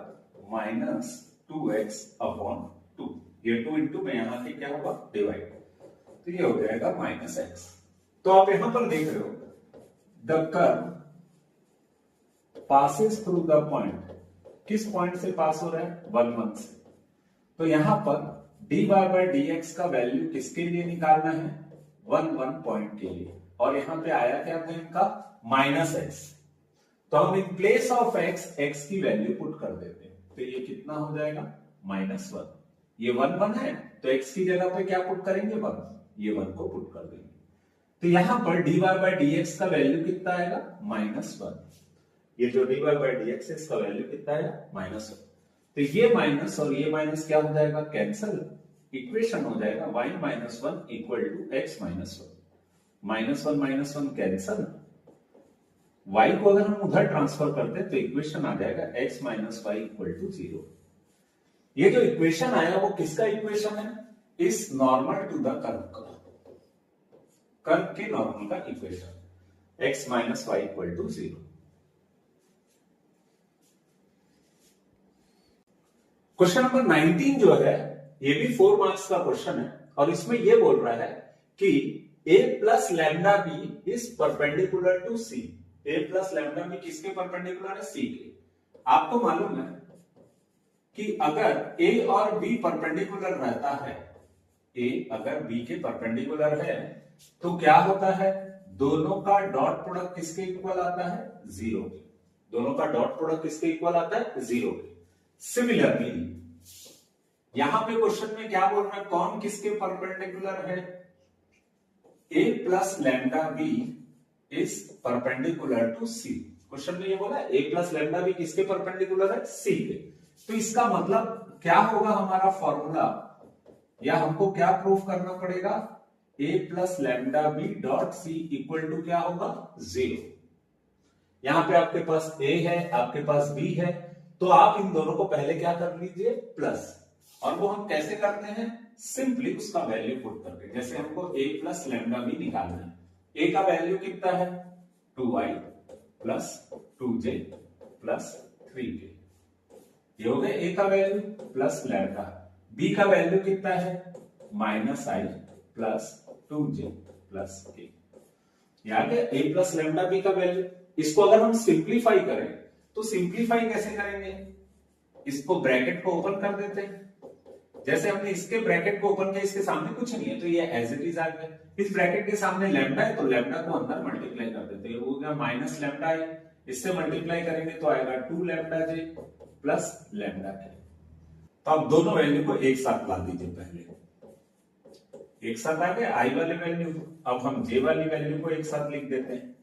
-2x अपॉन 2। ये 2 इंटू में यहां से क्या होगा, डिवाइड, तो ये हो जाएगा -x। तो आप यहां पर देख रहे हो the curve passes through the point, किस पॉइंट से पास हो रहा है, 1 1 से। तो यहां पर dy बाई dx का वैल्यू किसके लिए निकालना है, 1 1 पॉइंट के लिए, और यहां पे आया क्या था इनका, -x। तो हम इन प्लेस ऑफ x की वैल्यू पुट कर देते हैं, तो ये कितना हो जाएगा, -1। ये 1 1 है तो x की जगह पे क्या पुट करेंगे, 1, ये 1 को पुट कर देंगे। तो यहां पर dy बाई dx का वैल्यू कितना आएगा, -1। ये जो dy बाई dx है इसका वैल्यू कितना आएगा, -1। तो ये माइनस और ये माइनस क्या हो जाएगा, कैंसिल। इक्वेशन हो जाएगा y minus 1 equal to x minus 1। -1 cancel, y को अगर हम उधर ट्रांसफर करते हैं तो इक्वेशन आ जाएगा x minus y equal to 0। ये जो इक्वेशन आया वो किसका इक्वेशन है, इस नॉर्मल टू द कर्व का, कर्व के नॉर्मल का equation, x minus y equal to 0। Question number 19 जो है ये भी 4 मार्क्स का क्वेश्चन है, और इसमें ये बोल रहा है कि a plus lambda B is perpendicular to C. a plus lambda B किसके परपेंडिकुलर है? सी के। आपको मालूम है कि अगर a और b परपेंडिकुलर रहता है, a अगर b के परपेंडिकुलर है तो क्या होता है? दोनों का डॉट प्रोडक्ट किसके इक्वल आता है? जीरो के। दोनों का डॉट प्रोडक्ट किसके इक्वल आता है? जीरो के। सिमिलरली यहां पे क्वेश्चन में क्या बोल रहा है? कौन किसके परपेंडिकुलर है? a plus lambda B is perpendicular to C. Question में ये बोला a प्लस लैम्डा बी किसके परपेंडिकुलर है? सी के। तो इसका मतलब क्या होगा हमारा फॉर्मूला, या हमको क्या प्रूफ करना पड़ेगा? a plus lambda b dot c equal to क्या होगा? जीरो। यहां पे आपके पास a है, आपके पास b है, तो आप इन दोनों को पहले क्या कर लीजिए? प्लस। और वो हम कैसे करते हैं? सिंपली उसका वैल्यू पुट करके। जैसे हमको a प्लस लैम्डा बी निकालना है, a का वैल्यू कितना है? 2i plus 2j plus 3k। ये हो गया a का वैल्यू प्लस लैम्डा। b का वैल्यू कितना है? -i plus 2j plus k। यहाँ पे a प्लस लैम्डा बी का वैल्यू। इसको अगर हम सिंप्लीफाई करें तो सिंप्लीफाई कैसे करेंगे? इसको ब्रैकेट को ओपन कर देते हैं। जैसे हमने इसके ब्रैकेट को ओपन किया, इसके सामने कुछ नहीं है तो ये एज इट इज आ गया। इस ब्रैकेट के सामने लैम्डा है तो लैम्डा को अंदर मल्टीप्लाई कर देते हैं। वो हो गया माइनस लैम्डा है, इससे मल्टीप्लाई करेंगे तो आएगा 2 लैम्डा जे प्लस लैम्डा के। तो अब दोनों वैल्यू को एक साथ ला दीजिए। पहले एक साथ आ गए आई वाले वैल्यू, अब हम जे वाली वैल्यू को एक साथ लिख देते हैं,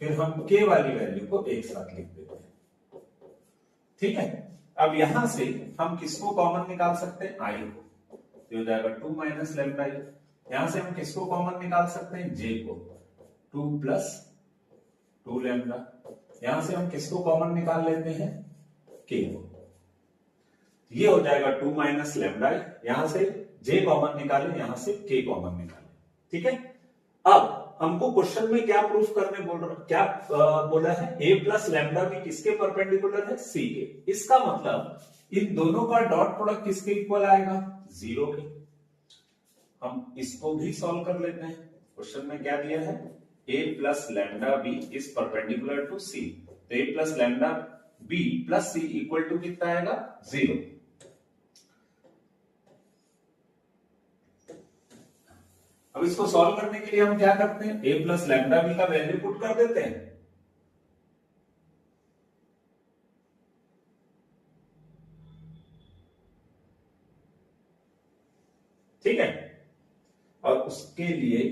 फिर हम के वाली वैल्यू को एक साथ लिख देते हैं। ठीक है। अब यहां से हम किसको कॉमन निकाल सकते हैं? आई को। तो हो जाएगा 2 माइनस लैम्डा। यहां से हम किसको कॉमन निकाल सकते हैं? जे को। 2 प्लस 2 लैम्डा। यहां से हम किसको कॉमन निकाल लेते हैं? के को। ये हो जाएगा 2 माइनस लैम्डा। यहां से जे कॉमन निकाले, यहां से के कॉमन निकाले। ठीक है। अब हमको क्वेश्चन में क्या प्रूफ करने बोल रहा, क्या बोला है? a प्लस लैम्डा भी किसके परपेंडिकुलर है? सी के। इसका मतलब इन दोनों का डॉट प्रोडक्ट किसके इक्वल आएगा? जीरो के। हम इसको भी सॉल्व कर लेते हैं। क्वेश्चन में क्या दिया है? a plus lambda B is perpendicular to C. तो a plus lambda B plus C equal to कितना आएगा? जीरो। अब इसको सॉल्व करने के लिए हम क्या करते हैं? a प्लस लैम्डा बी का वैल्यू पुट कर देते हैं। ठीक है। और उसके लिए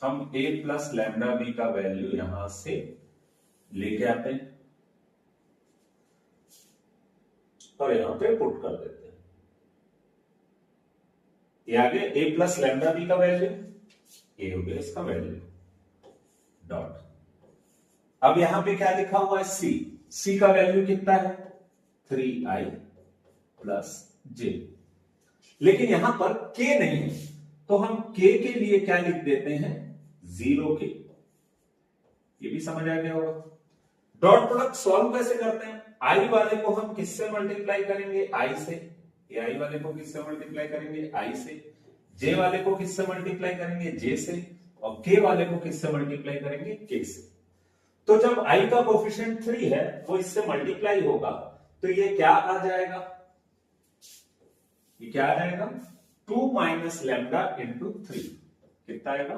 हम a प्लस लैम्डा बी का वैल्यू यहां से लेके आते हैं और यहां पे पुट कर देते हैं। ये आ गया a प्लस लैम्डा बी का वैल्यू, ये हो गया इसका वैल्यू डॉट। अब यहां पे क्या लिखा हुआ है? सी। सी का वैल्यू कितना है? 3i प्लस जे। लेकिन यहां पर k नहीं है तो हम k के लिए क्या लिख देते हैं? 0k। ये भी समझ आ गया होगा। डॉट प्रोडक्ट सॉल्व कैसे करते हैं? i वाले को हम किससे मल्टीप्लाई करेंगे? i से। i वाले को किससे मल्टीप्लाई करेंगे? i से। j वाले को किससे मल्टीप्लाई करेंगे? j से। और k वाले को किससे मल्टीप्लाई करेंगे? k से। तो जब i का कोफिशिएंट 3 है वो इससे मल्टीप्लाई होगा तो ये क्या आ जाएगा? ये क्या आ जाएगा? 2 माइनस लैम्डा इंटू 3। कितना आएगा?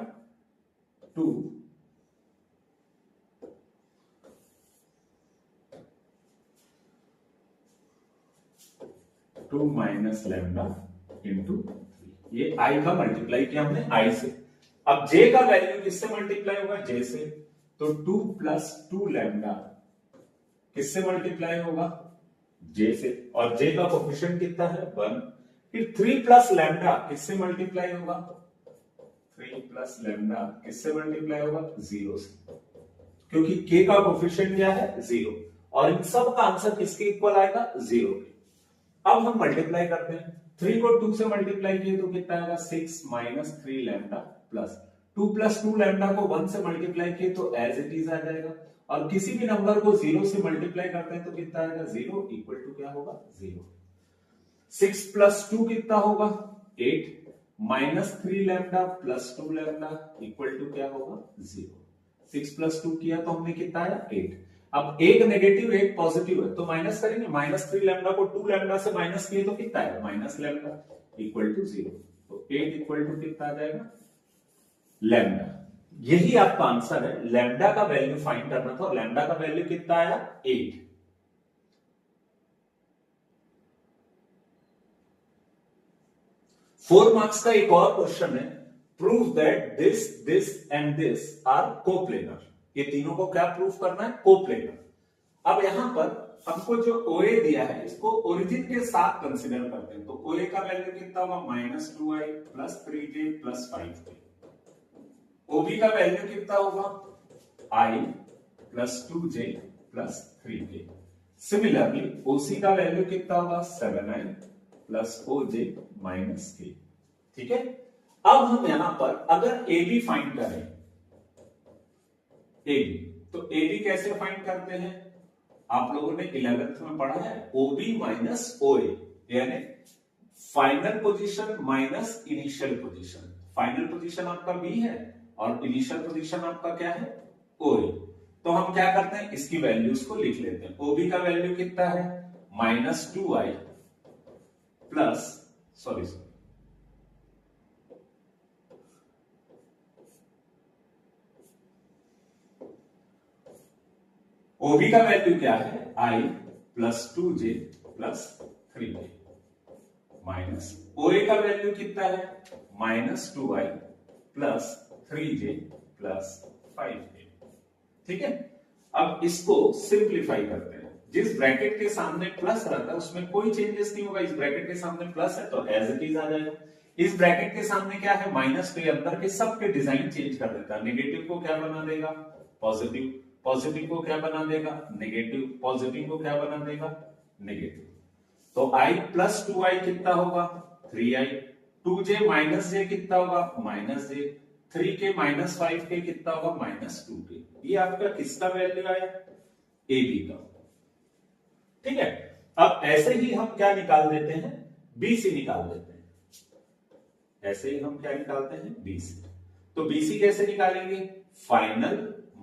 2 माइनस लैम्डा इंटू 3। ये i का मल्टीप्लाई किया हमने i से। अब j का वैल्यू किससे मल्टीप्लाई होगा? j से। तो 2 प्लस 2 लैम्डा किससे मल्टीप्लाई होगा? j से। और j का कोफिशिएंट कितना है? 1। फिर 3 प्लस लैम्डा किससे मल्टीप्लाई होगा? 3 प्लस लैम्डा किससे मल्टीप्लाई होगा? 0 से, क्योंकि k का कोफिशिएंट क्या है? 0। और इन सब का आंसर किसके इक्वल आएगा? 0 के। अब हम मल्टीप्लाई करते हैं। 3 को 2 से मल्टीप्लाई किए तो कितना आएगा? 6 minus 3 lambda plus 2 plus 2 lambda को 1 से मल्टीप्लाई किए तो एज इट इज आ जाएगा। और किसी भी नंबर को 0 से मल्टीप्लाई करते हैं तो कितना आएगा? 0 इक्वल टू क्या होगा? 0। 6 प्लस 2 कितना होगा? 8 -3 lambda plus 2 lambda equal to क्या होगा 0। 6 प्लस 2 किया तो हमने कितना आया 8। अब एक नेगेटिव एक पॉजिटिव है तो माइनस करेंगे, -3 लैम्डा को 2 लैम्डा से माइनस किए तो कितना आएगा माइनस लैम्डा इक्वल टू 0। तो 8 इक्वल टू कितना आ जाएगा लैम्डा। यही आपका आंसर है, लैम्डा का वैल्यू फाइंड करना था और लैम्डा का वैल्यू कितना आया 8। फोर मार्क्स का एक और क्वेश्चन है, prove that this and this are coplanar. ये तीनों को क्या प्रूफ करना है कोप्लेनर। अब यहां पर हमको जो OA दिया है इसको ओरिजिन के साथ कंसीडर करते हैं, तो OA का वैल्यू कितना होगा -2i plus 3j plus 5k। OB का वैल्यू कितना होगा i plus 2j plus 3k। Similarly OC का वैल्यू कितना होगा 7i plus OJ minus k। ठीक है, अब हम यहां पर अगर AB फाइंड करें, AB तो AB कैसे फाइंड करते हैं, आप लोगों ने 11th में पढ़ा है OB माइनस OA, यानी final position minus initial position. Final position आपका B है और इनिशियल पोजीशन आपका क्या है OA। तो हम क्या करते हैं इसकी वैल्यूज को लिख लेते हैं। OB का वैल्यू कितना है -2i प्लस सॉरी OB का वैल्यू क्या है i plus 2j plus 3j minus OA का वैल्यू कितना है -2i plus 3j plus 5j। ठीक है, अब इसको सिंप्लीफाई करते हैं। जिस ब्रैकेट के सामने प्लस रहता है उसमें कोई चेंजेस नहीं होगा। इस ब्रैकेट के सामने प्लस है तो एज इट इज आ जाएगा। इस ब्रैकेट के सामने क्या है माइनस के अंदर के सबके डिजाइन चेंज कर देता है। नेगेटिव को क्या बना देगा पॉजिटिव, पॉजिटिव को क्या बना देगा नेगेटिव, पॉजिटिव को क्या बना देगा नेगेटिव। तो i प्लस 2i कितना होगा 3i, 2j माइनस j कितना होगा -j, 3k माइनस 5k कितना होगा -2k। ये आपका किसका वैल्यू आया AB का। ठीक है, अब ऐसे ही हम क्या निकाल देते हैं BC निकाल देते हैं। ऐसे ही हम क्या निकालते हैं BC। तो BC कैसे निकालेंगे फाइनल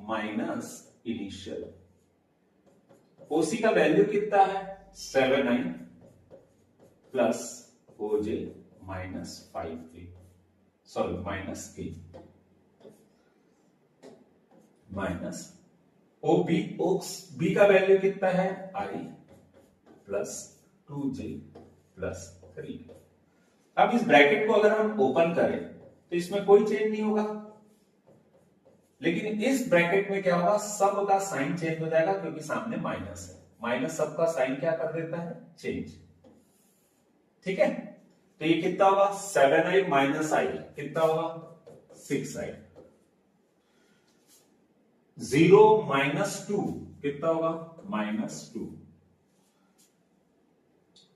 माइनस इनिशियल। OC का वैल्यू कितना है 7i plus OJ minus 5k sorry minus k minus B का वैल्यू कितना है i प्लस 2j प्लस 3। अब इस ब्रैकेट को अगर हम ओपन करें तो इसमें कोई चेंज नहीं होगा, लेकिन इस ब्रैकेट में क्या होगा सब का साइन चेंज हो जाएगा क्योंकि सामने माइनस है। माइनस सबका साइन क्या कर देता है चेंज। ठीक है, तो ये कितना होगा 7i माइनस i कितना होगा 6i। 0 माइनस 2 कितना होगा -2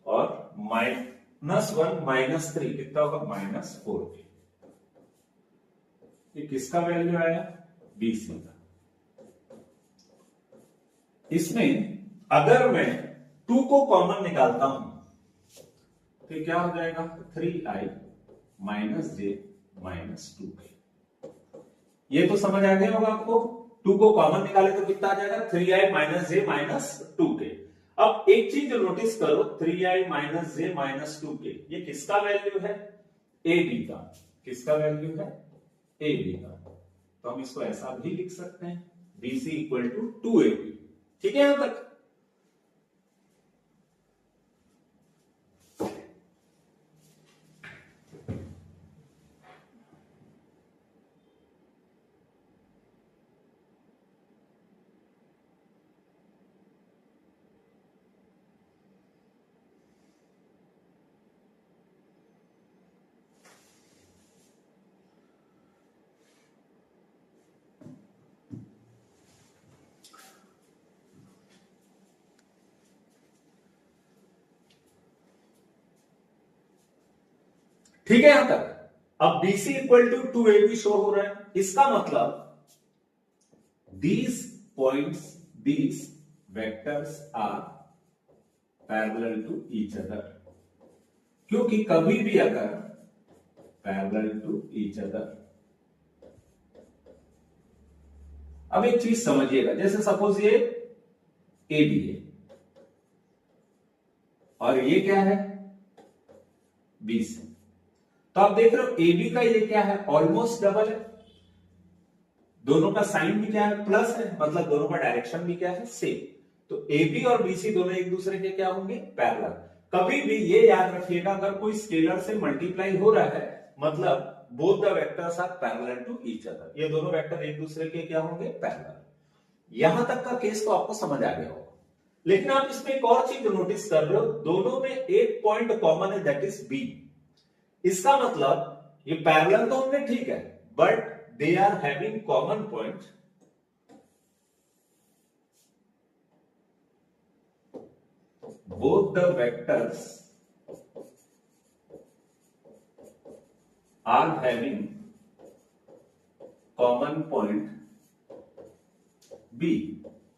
और -1 माइनस 3 कितना होगा -4k। ये किसका वैल्यू आया BC का। इसमें अगर मैं 2 को कॉमन निकालता हूं तो क्या हो जाएगा 3i minus j minus 2k। ये तो समझ आ गया होगा आपको। 2 को कॉमन निकाले तो कितना आ जाएगा 3i minus j minus 2k। अब एक चीज नोटिस करो 3i minus j minus 2k ये किसका वैल्यू है AB का। किसका वैल्यू है AB का। तो हम इसको ऐसा भी लिख सकते हैं BC इक्वल टू 2AB। ठीक है यहां तक। ठीक है यहां तक। अब BC equal to 2AB show हो रहा है, इसका मतलब these points, these vectors are parallel to each other। क्योंकि कभी भी अगर पैरेलल टू ईच अदर। अब एक चीज समझिएगा, जैसे सपोज ये ए बी है और ये क्या है बी सी, तो आप देख रहे हो ए बी का ये क्या है ऑलमोस्ट डबल है, दोनों का साइन भी क्या है प्लस है, मतलब दोनों का डायरेक्शन भी क्या है सेम। तो ए बी और बी सी दोनों एक दूसरे के क्या होंगे पैरेलल। कभी भी ये याद रखिएगा अगर कोई स्केलर से मल्टीप्लाई हो रहा है मतलब both the vectors are parallel to each other, ये दोनों वेक्टर एक दूसरे के क्या होंगे पैरेलल। यहां तक का केस तो आपको समझ आ गया होगा, लेकिन आप इसमें एक और चीज नोटिस कर रहे हो, दोनों में एक पॉइंट कॉमन है दैट इज बी। इसका मतलब ये पैरेलल तो होंगे ठीक है, but they are having common point both the vectors are having common point B,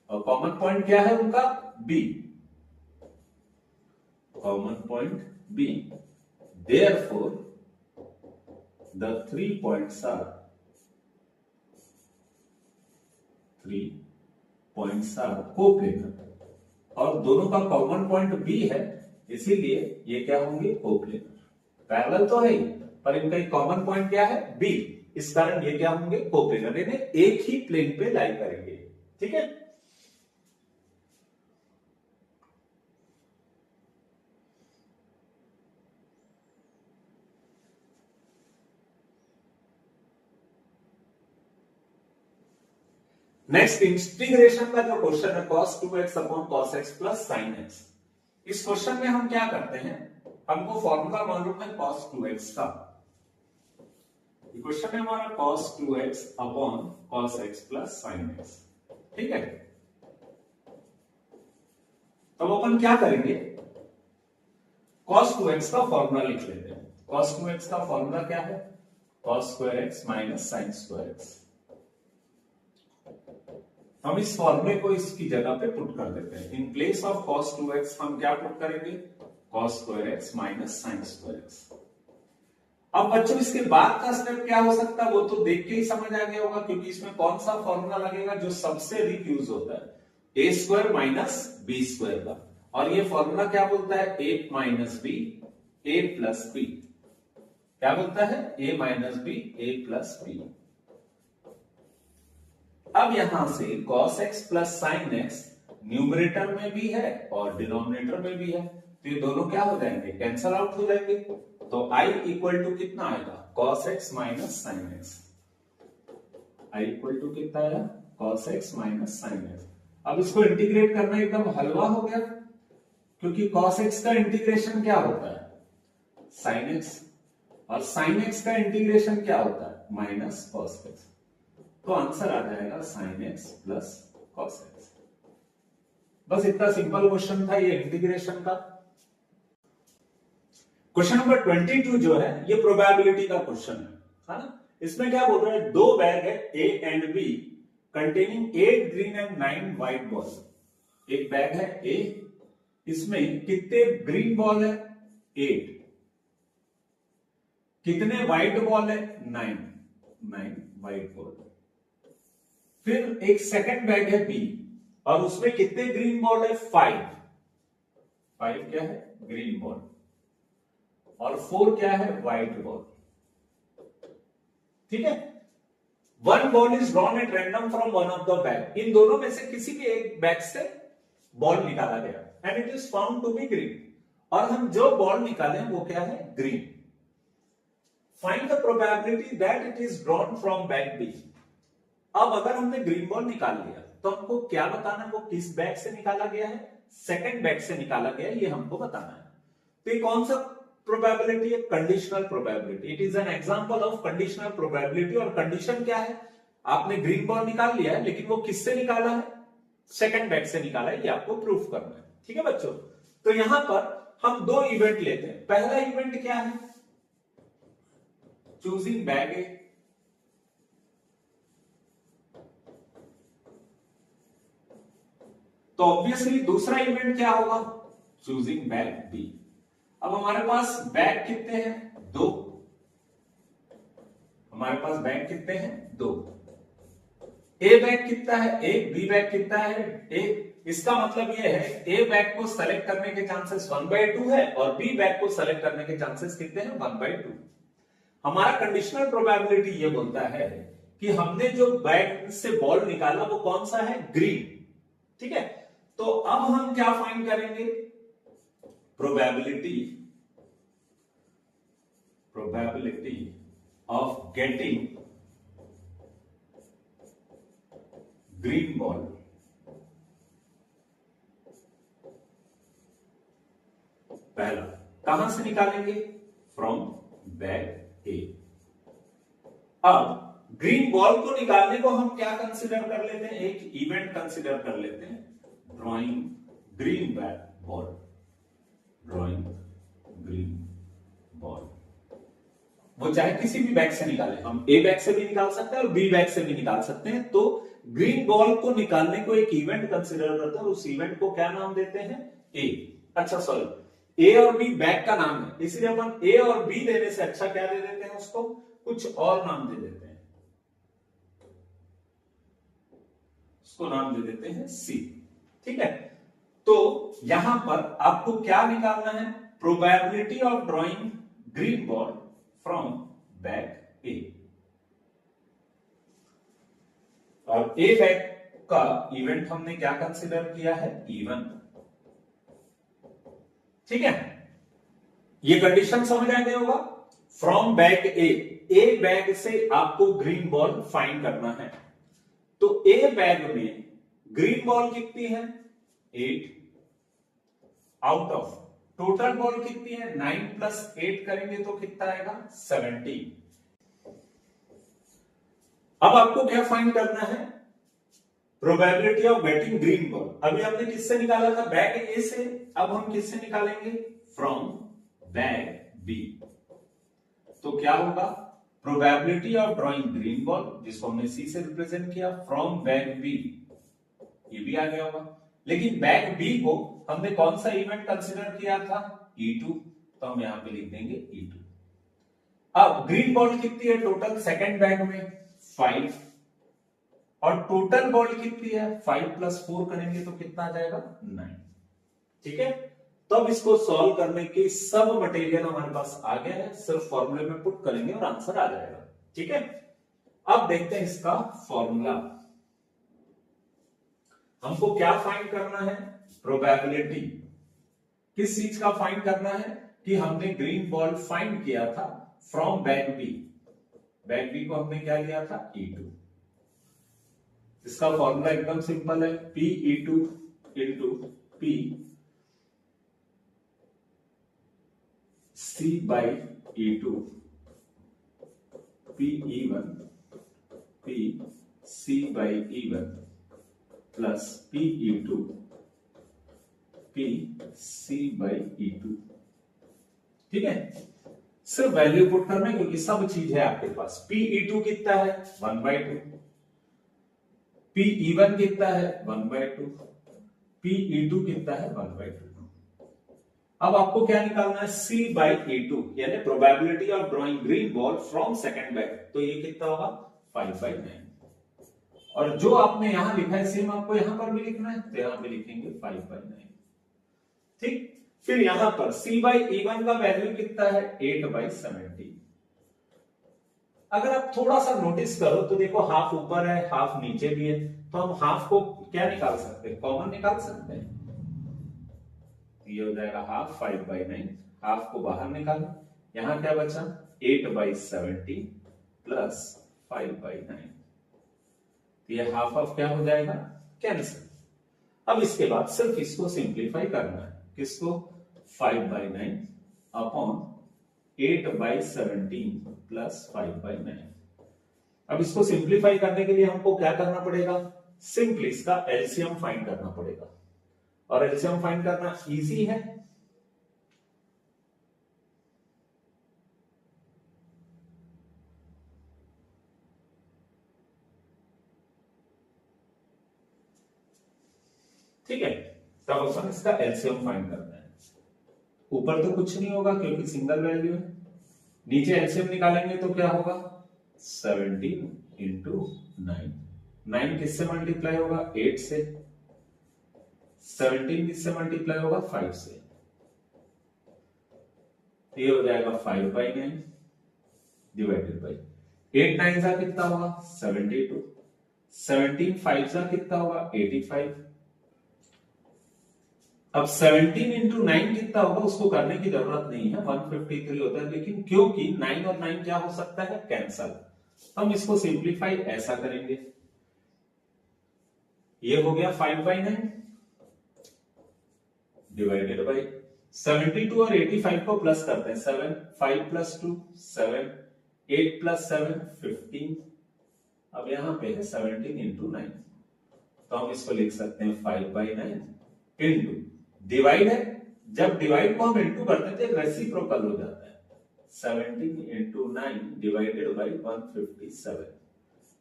और कॉमन पॉइंट क्या है उनका B, common point B, therefore the 3 points are coplanar, और दोनों का कॉमन पॉइंट बी है इसीलिए ये क्या होंगे कोप्लेनर। पैरेलल तो है ही पर इनका एक कॉमन पॉइंट क्या है बी, इस कारण ये क्या होंगे कोप्लेनर, इन्हें एक ही प्लेन पे लाई करेंगे। ठीक है, नेक्स्ट इंटीग्रेशन का जो क्वेश्चन है cos 2x upon cos x plus sin x। इस क्वेश्चन में हम क्या करते हैं, हमको फॉर्मूला मालूम है cos 2x का, क्वेश्चन है हमारा cos 2x upon cos x plus sin x। ठीक है, तो अपन क्या करेंगे cos 2x का फॉर्मूला लिख लेते हैं। cos 2x का फॉर्मूला क्या है cos square x minus sin square x। हम इस फॉर्मूले को इसकी जगह पे पुट कर देते हैं। In place of cos 2x हम क्या पुट करेंगे cos square x minus sin square x। अब बच्चों इसके बाद का स्टेप क्या हो सकता है वो तो देख के ही समझ आ गया होगा, क्योंकि इसमें कौन सा फॉर्मूला लगेगा जो सबसे अधिक यूज होता है a square minus b square का, और ये फॉर्मूला क्या बोलता है a minus b a plus b, क्या बोलता है a minus b a plus b. अब यहां से cos x plus sin x numerator में भी है और डिनोमिनेटर में भी है, तो ये दोनों क्या हो जाएंगे कैंसल आउट हो जाएंगे। तो i इक्वल टू कितना आएगा cos x minus sin x, i equal to कितना आएगा cos x minus sin x। अब इसको इंटीग्रेट करना एकदम हलवा हो गया, क्योंकि cos x का इंटीग्रेशन क्या होता है sin x, और sin x का इंटीग्रेशन क्या होता है माइनस cos x। तो आंसर आ जाएगा sin x plus cos x। बस इतना सिंपल क्वेश्चन था ये इंटीग्रेशन का। क्वेश्चन नंबर 22 जो है ये प्रोबेबिलिटी का क्वेश्चन है ना। इसमें क्या बोल रहे हैं, दो बैग है A and B containing 8 green and 9 white ball. एक बैग है A, इसमें कितने ग्रीन बॉल है 8, कितने व्हाइट बॉल है 9 व्हाइट बॉल। फिर एक सेकंड बैग है बी और उसमें कितने ग्रीन बॉल है 5 क्या है ग्रीन बॉल, और 4 क्या है व्हाइट बॉल। ठीक है, one ball is drawn at random from one of the bag. इन दोनों में से किसी भी एक बैग से बॉल निकाला गया and it is found to be green, और हम जो बॉल निकाले वो क्या है green. Find the probability that it is drawn from bag b. अब अगर हमने ग्रीन बॉल निकाल लिया तो हमको क्या बताना है वो किस बैग से निकाला गया है, सेकंड बैग से निकाला गया है, ये हमको बताना है। तो ये कौन सा प्रोबेबिलिटी है conditional probability. It is an example of conditional probability. और कंडीशन क्या है, आपने ग्रीन बॉल निकाल लिया है लेकिन वो किससे निकाला है सेकंड बैग से निकाला है, ये आपको प्रूफ करना है। ठीक है बच्चों, तो यहां पर हम दो इवेंट लेते हैं। पहला इवेंट क्या है चूजिंग बैग ए, तो ऑब्वियसली दूसरा इवेंट क्या होगा चूजिंग बैग बी। अब हमारे पास बैग कितने हैं 2, हमारे पास बैग कितने हैं? 2। ए बैग कितना है? 1। बी बैग कितना है? 1। इसका मतलब यह है ए बैग को सेलेक्ट करने के चांसेस 1/2 है और बी बैग को सेलेक्ट करने के चांसेस कितने हैं? 1/2। हमारा कंडीशनल प्रोबेबिलिटी ये बोलता है कि हमने जो बैग से बॉल निकाला वो कौन सा है? ग्रीन। ठीक है, तो अब हम क्या फाइंड करेंगे? Probability of getting green ball पहला कहां से निकालेंगे? फ्रॉम बैग ए। अब ग्रीन बॉल को निकालने को हम क्या कंसीडर कर लेते हैं? एक इवेंट कंसीडर कर लेते हैं, drawing green ball. Drawing green ball, वो चाहे किसी भी बैग से निकाले, हम ए बैग से भी निकाल सकते हैं और बी बैग से भी निकाल सकते हैं। तो ग्रीन बॉल को निकालने को एक इवेंट कंसीडर करते हैं और उस इवेंट को क्या नाम देते हैं? ए। अच्छा सॉरी, ए और बी बैग का नाम है, इसलिए अपन ए और बी देने से अच्छा क्या दे देते हैं? उसको कुछ और नाम दे देते हैं, उसको नाम दे देते हैं सी। ठीक है, तो यहां पर आपको क्या निकालना है? Probability of drawing green ball from bag A. और ए बैग का इवेंट हमने क्या कंसीडर किया है? इवन। ठीक है, ये कंडीशन समझ आ गया होगा। फ्रॉम बैग ए बैग से आपको ग्रीन बॉल फाइंड करना है। तो ए बैग में ग्रीन बॉल कितनी है? 8। आउट ऑफ टोटल बॉल कितनी है? 9 + 8 करेंगे तो कितना आएगा? 17। अब आपको क्या फाइंड करना है? Probability of getting green ball. अभी हमने किससे निकाला था? बैग ए से। अब हम किससे निकालेंगे? From bag b. तो क्या होगा? Probability of drawing green ball, जिसको हमने सी से रिप्रेजेंट किया, फ्रॉम बैग बी। ये भी आ गया होगा, लेकिन बैग बी को हमने कौन सा इवेंट कंसीडर किया था? E2, तो हम यहां पे लिख देंगे E2। अब ग्रीन बॉल कितनी है टोटल सेकंड बैग में? 5। और टोटल बॉल कितनी है? 5 + 4 करेंगे तो कितना आ जाएगा? 9। ठीक है, तो अब इसको सॉल्व करने के सब मटेरियल हमारे पास आ गया है, सिर्फ फॉर्मूले में पुट करेंगे और आंसर आ जाएगा। ठीक है, अब देखते हैं इसका फॉर्मूला। हमको क्या फाइंड करना है? प्रोबेबिलिटी किस चीज का फाइंड करना है? कि हमने ग्रीन बॉल फाइंड किया था from bag b. Bag b को हमने क्या लिया था? E2। इसका फॉर्मूला एकदम सिंपल है, PE2 into P C/E2 PE1 P C/E1 plus PE2 P C/E2। ठीक है, सिर्फ वैल्यू पुट करना है क्योंकि सब चीज है आपके पास। PE2 कितना है? 1/2। PE1 कितना है? 1/2। PE2 कितना है? 1/2। अब आपको क्या निकालना है? C/E2 यानी probability of drawing green ball from second bag. तो ये कितना होगा? 5/9। और जो आपने यहां लिखा है सेम आपको यहां पर भी लिखना है, तो यहां पे लिखेंगे 5/9। ठीक, फिर यहां पर C/E1 का वैल्यू कितना है? 8/70। अगर आप थोड़ा सा नोटिस करो तो देखो हाफ ऊपर है, हाफ नीचे भी है, तो हम हाफ को क्या निकाल सकते हैं? कॉमन निकाल सकते हैं। ये हो जाएगा हाफ 5/9, हाफ को बाहर निकालो, यहां क्या बचा? 8/70 प्लस 5/9। ये हाफ ऑफ क्या हो जाएगा? कैंसिल। अब इसके बाद सिर्फ इसको सिंप्लीफाई करना है। किसको? 5/9 अपॉन 8/17 प्लस 5/9। अब इसको सिंप्लीफाई करने के लिए हमको क्या करना पड़ेगा? सिंपली इसका एलसीएम फाइंड करना पड़ेगा, और एलसीएम फाइंड करना इजी है। ठीक है, तब अपन इसका एलसीएम फाइंड करना है। ऊपर तो कुछ नहीं होगा क्योंकि सिंगल वैल्यू है, नीचे एलसीएम निकालेंगे तो क्या होगा? 17 इंटू 9। 9 किससे मल्टीप्लाई होगा? 8 से। 17 किससे मल्टीप्लाई होगा? 5 से। ये हो जाएगा 5/9 डिवाइडेड बाई 8 9 का कितना होगा? 72। 17 5 का कितना होगा? 85। अब 17 इंटू 9 कितना होगा उसको करने की जरूरत नहीं है, 153 होता है, लेकिन क्योंकि 9 और 9 क्या हो सकता है? कैंसल। हम इसको सिंप्लीफाई ऐसा करेंगे, ये हो गया 5/9 डिवाइडेड बाई 72 और 85 को प्लस करते हैं, 7 5 + 2 7 8 + 7 15। अब यहां पे है 17 इंटू 9, तो हम इसको लिख सकते हैं 5/9 इंटू डिवाइड है, जब डिवाइड को हम इंटू करते हैं तो रेसिप्रोकल हो जाता है, 17 इंटू 9 डिवाइडेड बाई 157।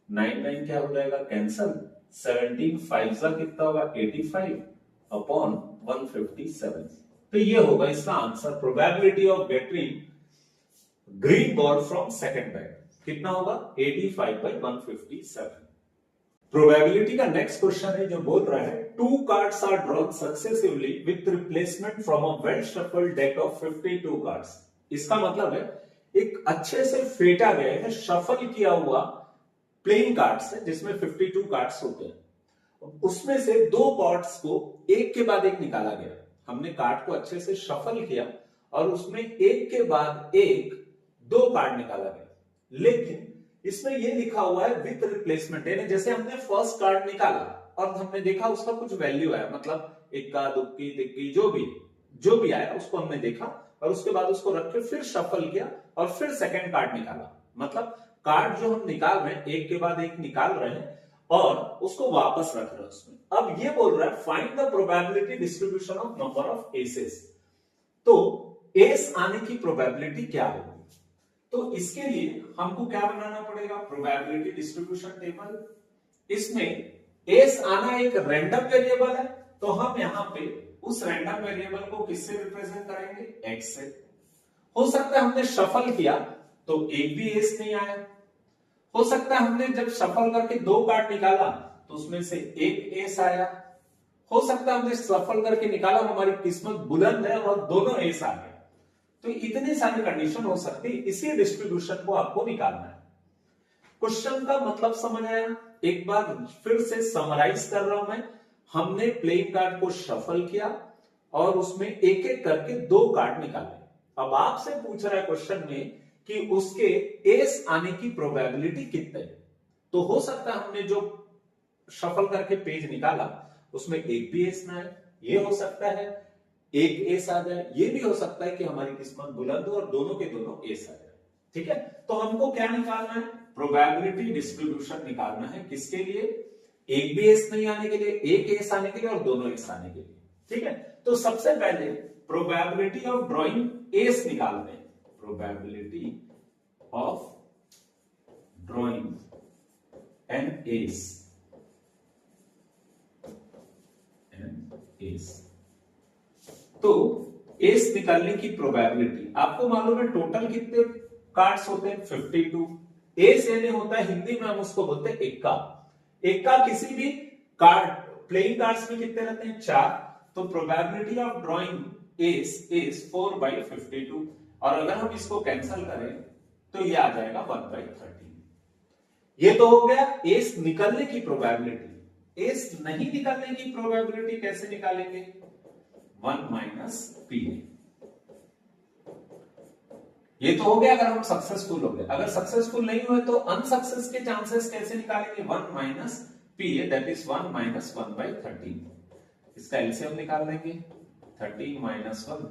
9 9 क्या हो जाएगा? कैंसल। 17 5 का कितना होगा? 85 अपॉन 157। तो ये होगा इसका answer, probability of getting green ball from second bag कितना होगा? 85/157। प्रोबेबिलिटी का नेक्स्ट क्वेश्चन है जो बोल रहा है 2 cards are drawn successively with replacement from a well shuffled deck of 52 cards. इसका मतलब है एक अच्छे से फेटा गया है, शफल किया हुआ प्लेइंग कार्ड्स है जिसमें 52 कार्ड्स होते हैं, उसमें से 2 कार्ड्स को एक के बाद एक निकाला गया। हमने कार्ड को अच्छे से शफल किया और उसमें एक के बाद एक 2 कार्ड निकाला गया, लेकिन इसमें ये लिखा हुआ है विथ रिप्लेसमेंट, यानी जैसे हमने फर्स्ट कार्ड निकाला और हमने देखा उसका कुछ वैल्यू आया, मतलब इक्का दुक्की तिक्की जो भी आया उसको हमने देखा और उसके बाद उसको रख के फिर शफल किया और फिर सेकंड कार्ड निकाला। मतलब कार्ड जो हम निकाल रहे हैं एक के बाद एक निकाल रहे हैं और उसको वापस रख रहे हैं उसमें। अब ये बोल रहा है find the probability distribution of number of aces. तो एस आने की प्रोबेबिलिटी क्या होगी? तो इसके लिए हमको क्या बनाना पड़ेगा? Probability distribution table. इसमें एस आना एक रैंडम वेरिएबल है, तो हम यहां पे उस रैंडम वेरिएबल को किससे रिप्रेजेंट करेंगे? एक्स से। हो सकता है हमने शफल किया तो एक भी एस नहीं आया, हो सकता है हमने जब शफल करके 2 कार्ड निकाला तो उसमें से एक एस आया, हो सकता है हमने शफल करके निकाला, हमारी किस्मत बुलंद है और दोनों एस आ गए। तो इतनी सारी कंडीशन हो सकती है, इसी डिस्ट्रीब्यूशन को आपको निकालना है। क्वेश्चन का मतलब समझ आया? एक बार फिर से समराइज कर रहा हूं मैं। हमने प्लेइंग कार्ड को शफल किया और उसमें एक एक करके 2 कार्ड निकाले। अब आपसे पूछ रहा है क्वेश्चन में कि उसके एस आने की प्रोबेबिलिटी कितनी है। तो हो सकता है हमने जो शफल करके पेज निकाला उसमें एक भी एस ना आए, ये हो सकता है एक एस आ जाए, ये भी हो सकता है कि हमारी किस्मत बुलंद हो और दोनों के दोनों एस आ जाए। ठीक है, तो हमको क्या निकालना है? प्रोबेबिलिटी डिस्ट्रीब्यूशन निकालना है। किसके लिए? एक भी एस नहीं आने के लिए, एक एस आने के लिए और दोनों एस आने के लिए। ठीक है, तो सबसे पहले प्रोबेबिलिटी ऑफ ड्रॉइंग एस निकालते हैं। Probability of drawing N S, तो एस निकालने की प्रोबेबिलिटी आपको मालूम है टोटल कितने कार्ड्स होते हैं? 52। एस यानी होता है हिंदी में हम उसको बोलते हैं एक्का। एक्का किसी भी कार्ड प्लेइंग कार्ड्स में कितने रहते हैं? 4। तो probability of drawing S is 4/52 और अगर हम इसको कैंसिल करें तो ये आ जाएगा 1/13। ये तो हो गया एस निकलने की प्रोबेबिलिटी। एस नहीं निकलने की प्रोबेबिलिटी कैसे निकालेंगे? 1 - पी। ये तो हो गया अगर हम सक्सेसफुल हो गए। अगर सक्सेसफुल नहीं हुए तो अनसक्सेस के चांसेस कैसे निकालेंगे? 1 - पी, दैट इज 1 - 1/13। इसका एलसीएम निकाल लेंगे, 13 - 1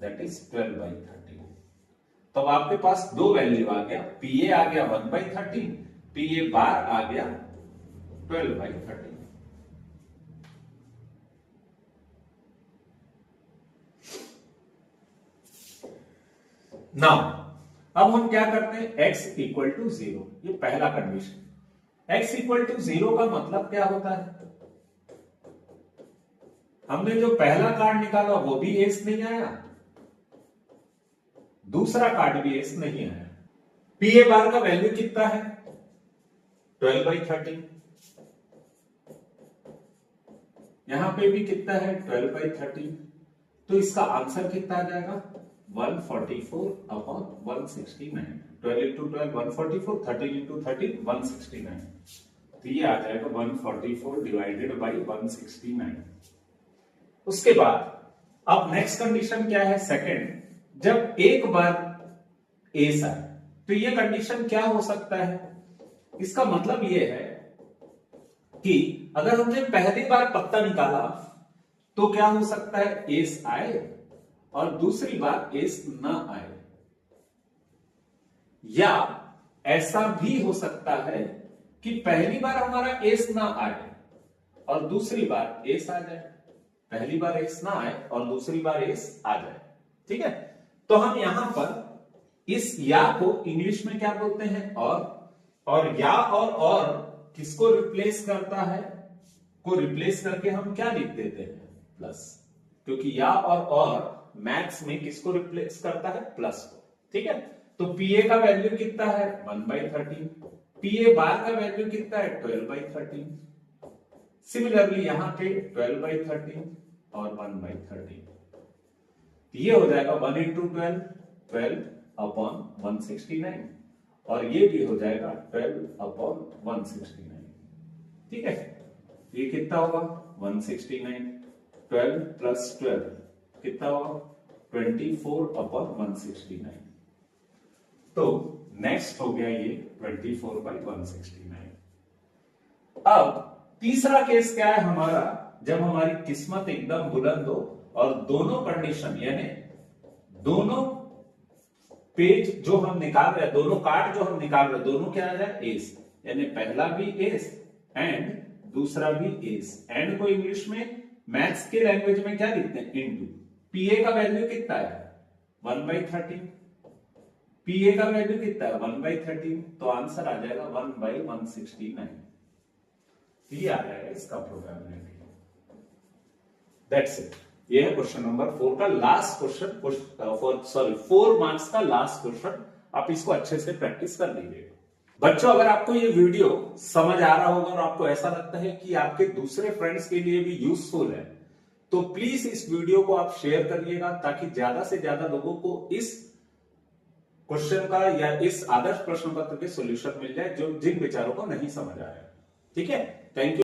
दैट इज 12/13। तो अब आपके पास 2 वैल्यू आ गया, पीए आ गया 1/13, पीए बार आ गया 12/13। नाउ अब हम क्या करते हैं? x = 0, ये पहला कंडीशन। x = 0 का मतलब क्या होता है? हमने जो पहला कार्ड निकाला वो भी एस नहीं आया, दूसरा कार्ड भी एस नहीं आया, पी ए बार का वैल्यू कितना है 12/13, यहां पे भी कितना है 12/13, तो इसका आंसर कितना आ जाएगा 144/169। 12 इंटू 12 144, 13 इंटू 13 169, तो ये आ जाएगा 144 डिवाइडेड बाई 169। उसके बाद अब नेक्स्ट कंडीशन क्या है सेकंड, जब एक बार एस आए तो ये कंडीशन क्या हो सकता है, इसका मतलब ये है कि अगर हमने पहली बार पत्ता निकाला तो क्या हो सकता है एस आए और दूसरी बार एस ना आए, या ऐसा भी हो सकता है कि पहली बार हमारा एस ना आए और दूसरी बार एस आ जाए, पहली बार एस ना आए और दूसरी बार एस आ जाए। ठीक है, तो हम यहां पर इस या को इंग्लिश में क्या बोलते हैं और या और किसको रिप्लेस करता है, को रिप्लेस करके हम क्या लिख देते हैं प्लस, क्योंकि या और मैथ्स में किसको रिप्लेस करता है प्लस को। ठीक है, तो पीए का वैल्यू कितना है 1/13, पीए बार का वैल्यू कितना है 12/13, सिमिलरली यहां पे 12/13 और 1/13, ये हो जाएगा 1 इंटू 12 12/169 और ये भी हो जाएगा 12/169। ठीक है, ये कितना होगा 169, 12 प्लस 12 कितना होगा 24/169। तो नेक्स्ट हो गया ये 24/169। अब तीसरा केस क्या है हमारा, जब हमारी किस्मत एकदम बुलंद हो और दोनों कंडीशन यानी दोनों पेज जो हम निकाल रहे हैं, दोनों कार्ड जो हम निकाल रहे हैं, दोनों क्या आ जाए एस, यानी पहला भी एस एंड दूसरा भी एस। एंड को इंग्लिश में मैथ्स के लैंग्वेज में क्या लिखते हैं इनटू। पीए का वैल्यू कितना है 1/13, पीए का वैल्यू कितना है 1/13, तो आंसर आ जाएगा 1/169। ये आ जाएगा इसका प्रोबेबिलिटी। दैट्स इट, ये है क्वेश्चन नंबर 4 का लास्ट क्वेश्चन, 4 मार्क्स का लास्ट क्वेश्चन। आप इसको अच्छे से प्रैक्टिस कर लीजिएगा। बच्चों, अगर आपको ये वीडियो समझ आ रहा होगा और आपको ऐसा लगता है कि आपके दूसरे फ्रेंड्स के लिए भी यूजफुल है, तो प्लीज इस वीडियो को आप शेयर करिएगा ताकि ज्यादा से ज्यादा लोगों को इस क्वेश्चन का या इस आदर्श प्रश्न पत्र के सॉल्यूशन मिल जाए जो जिन विचारों को नहीं समझ आया। ठीक है, थैंक यू।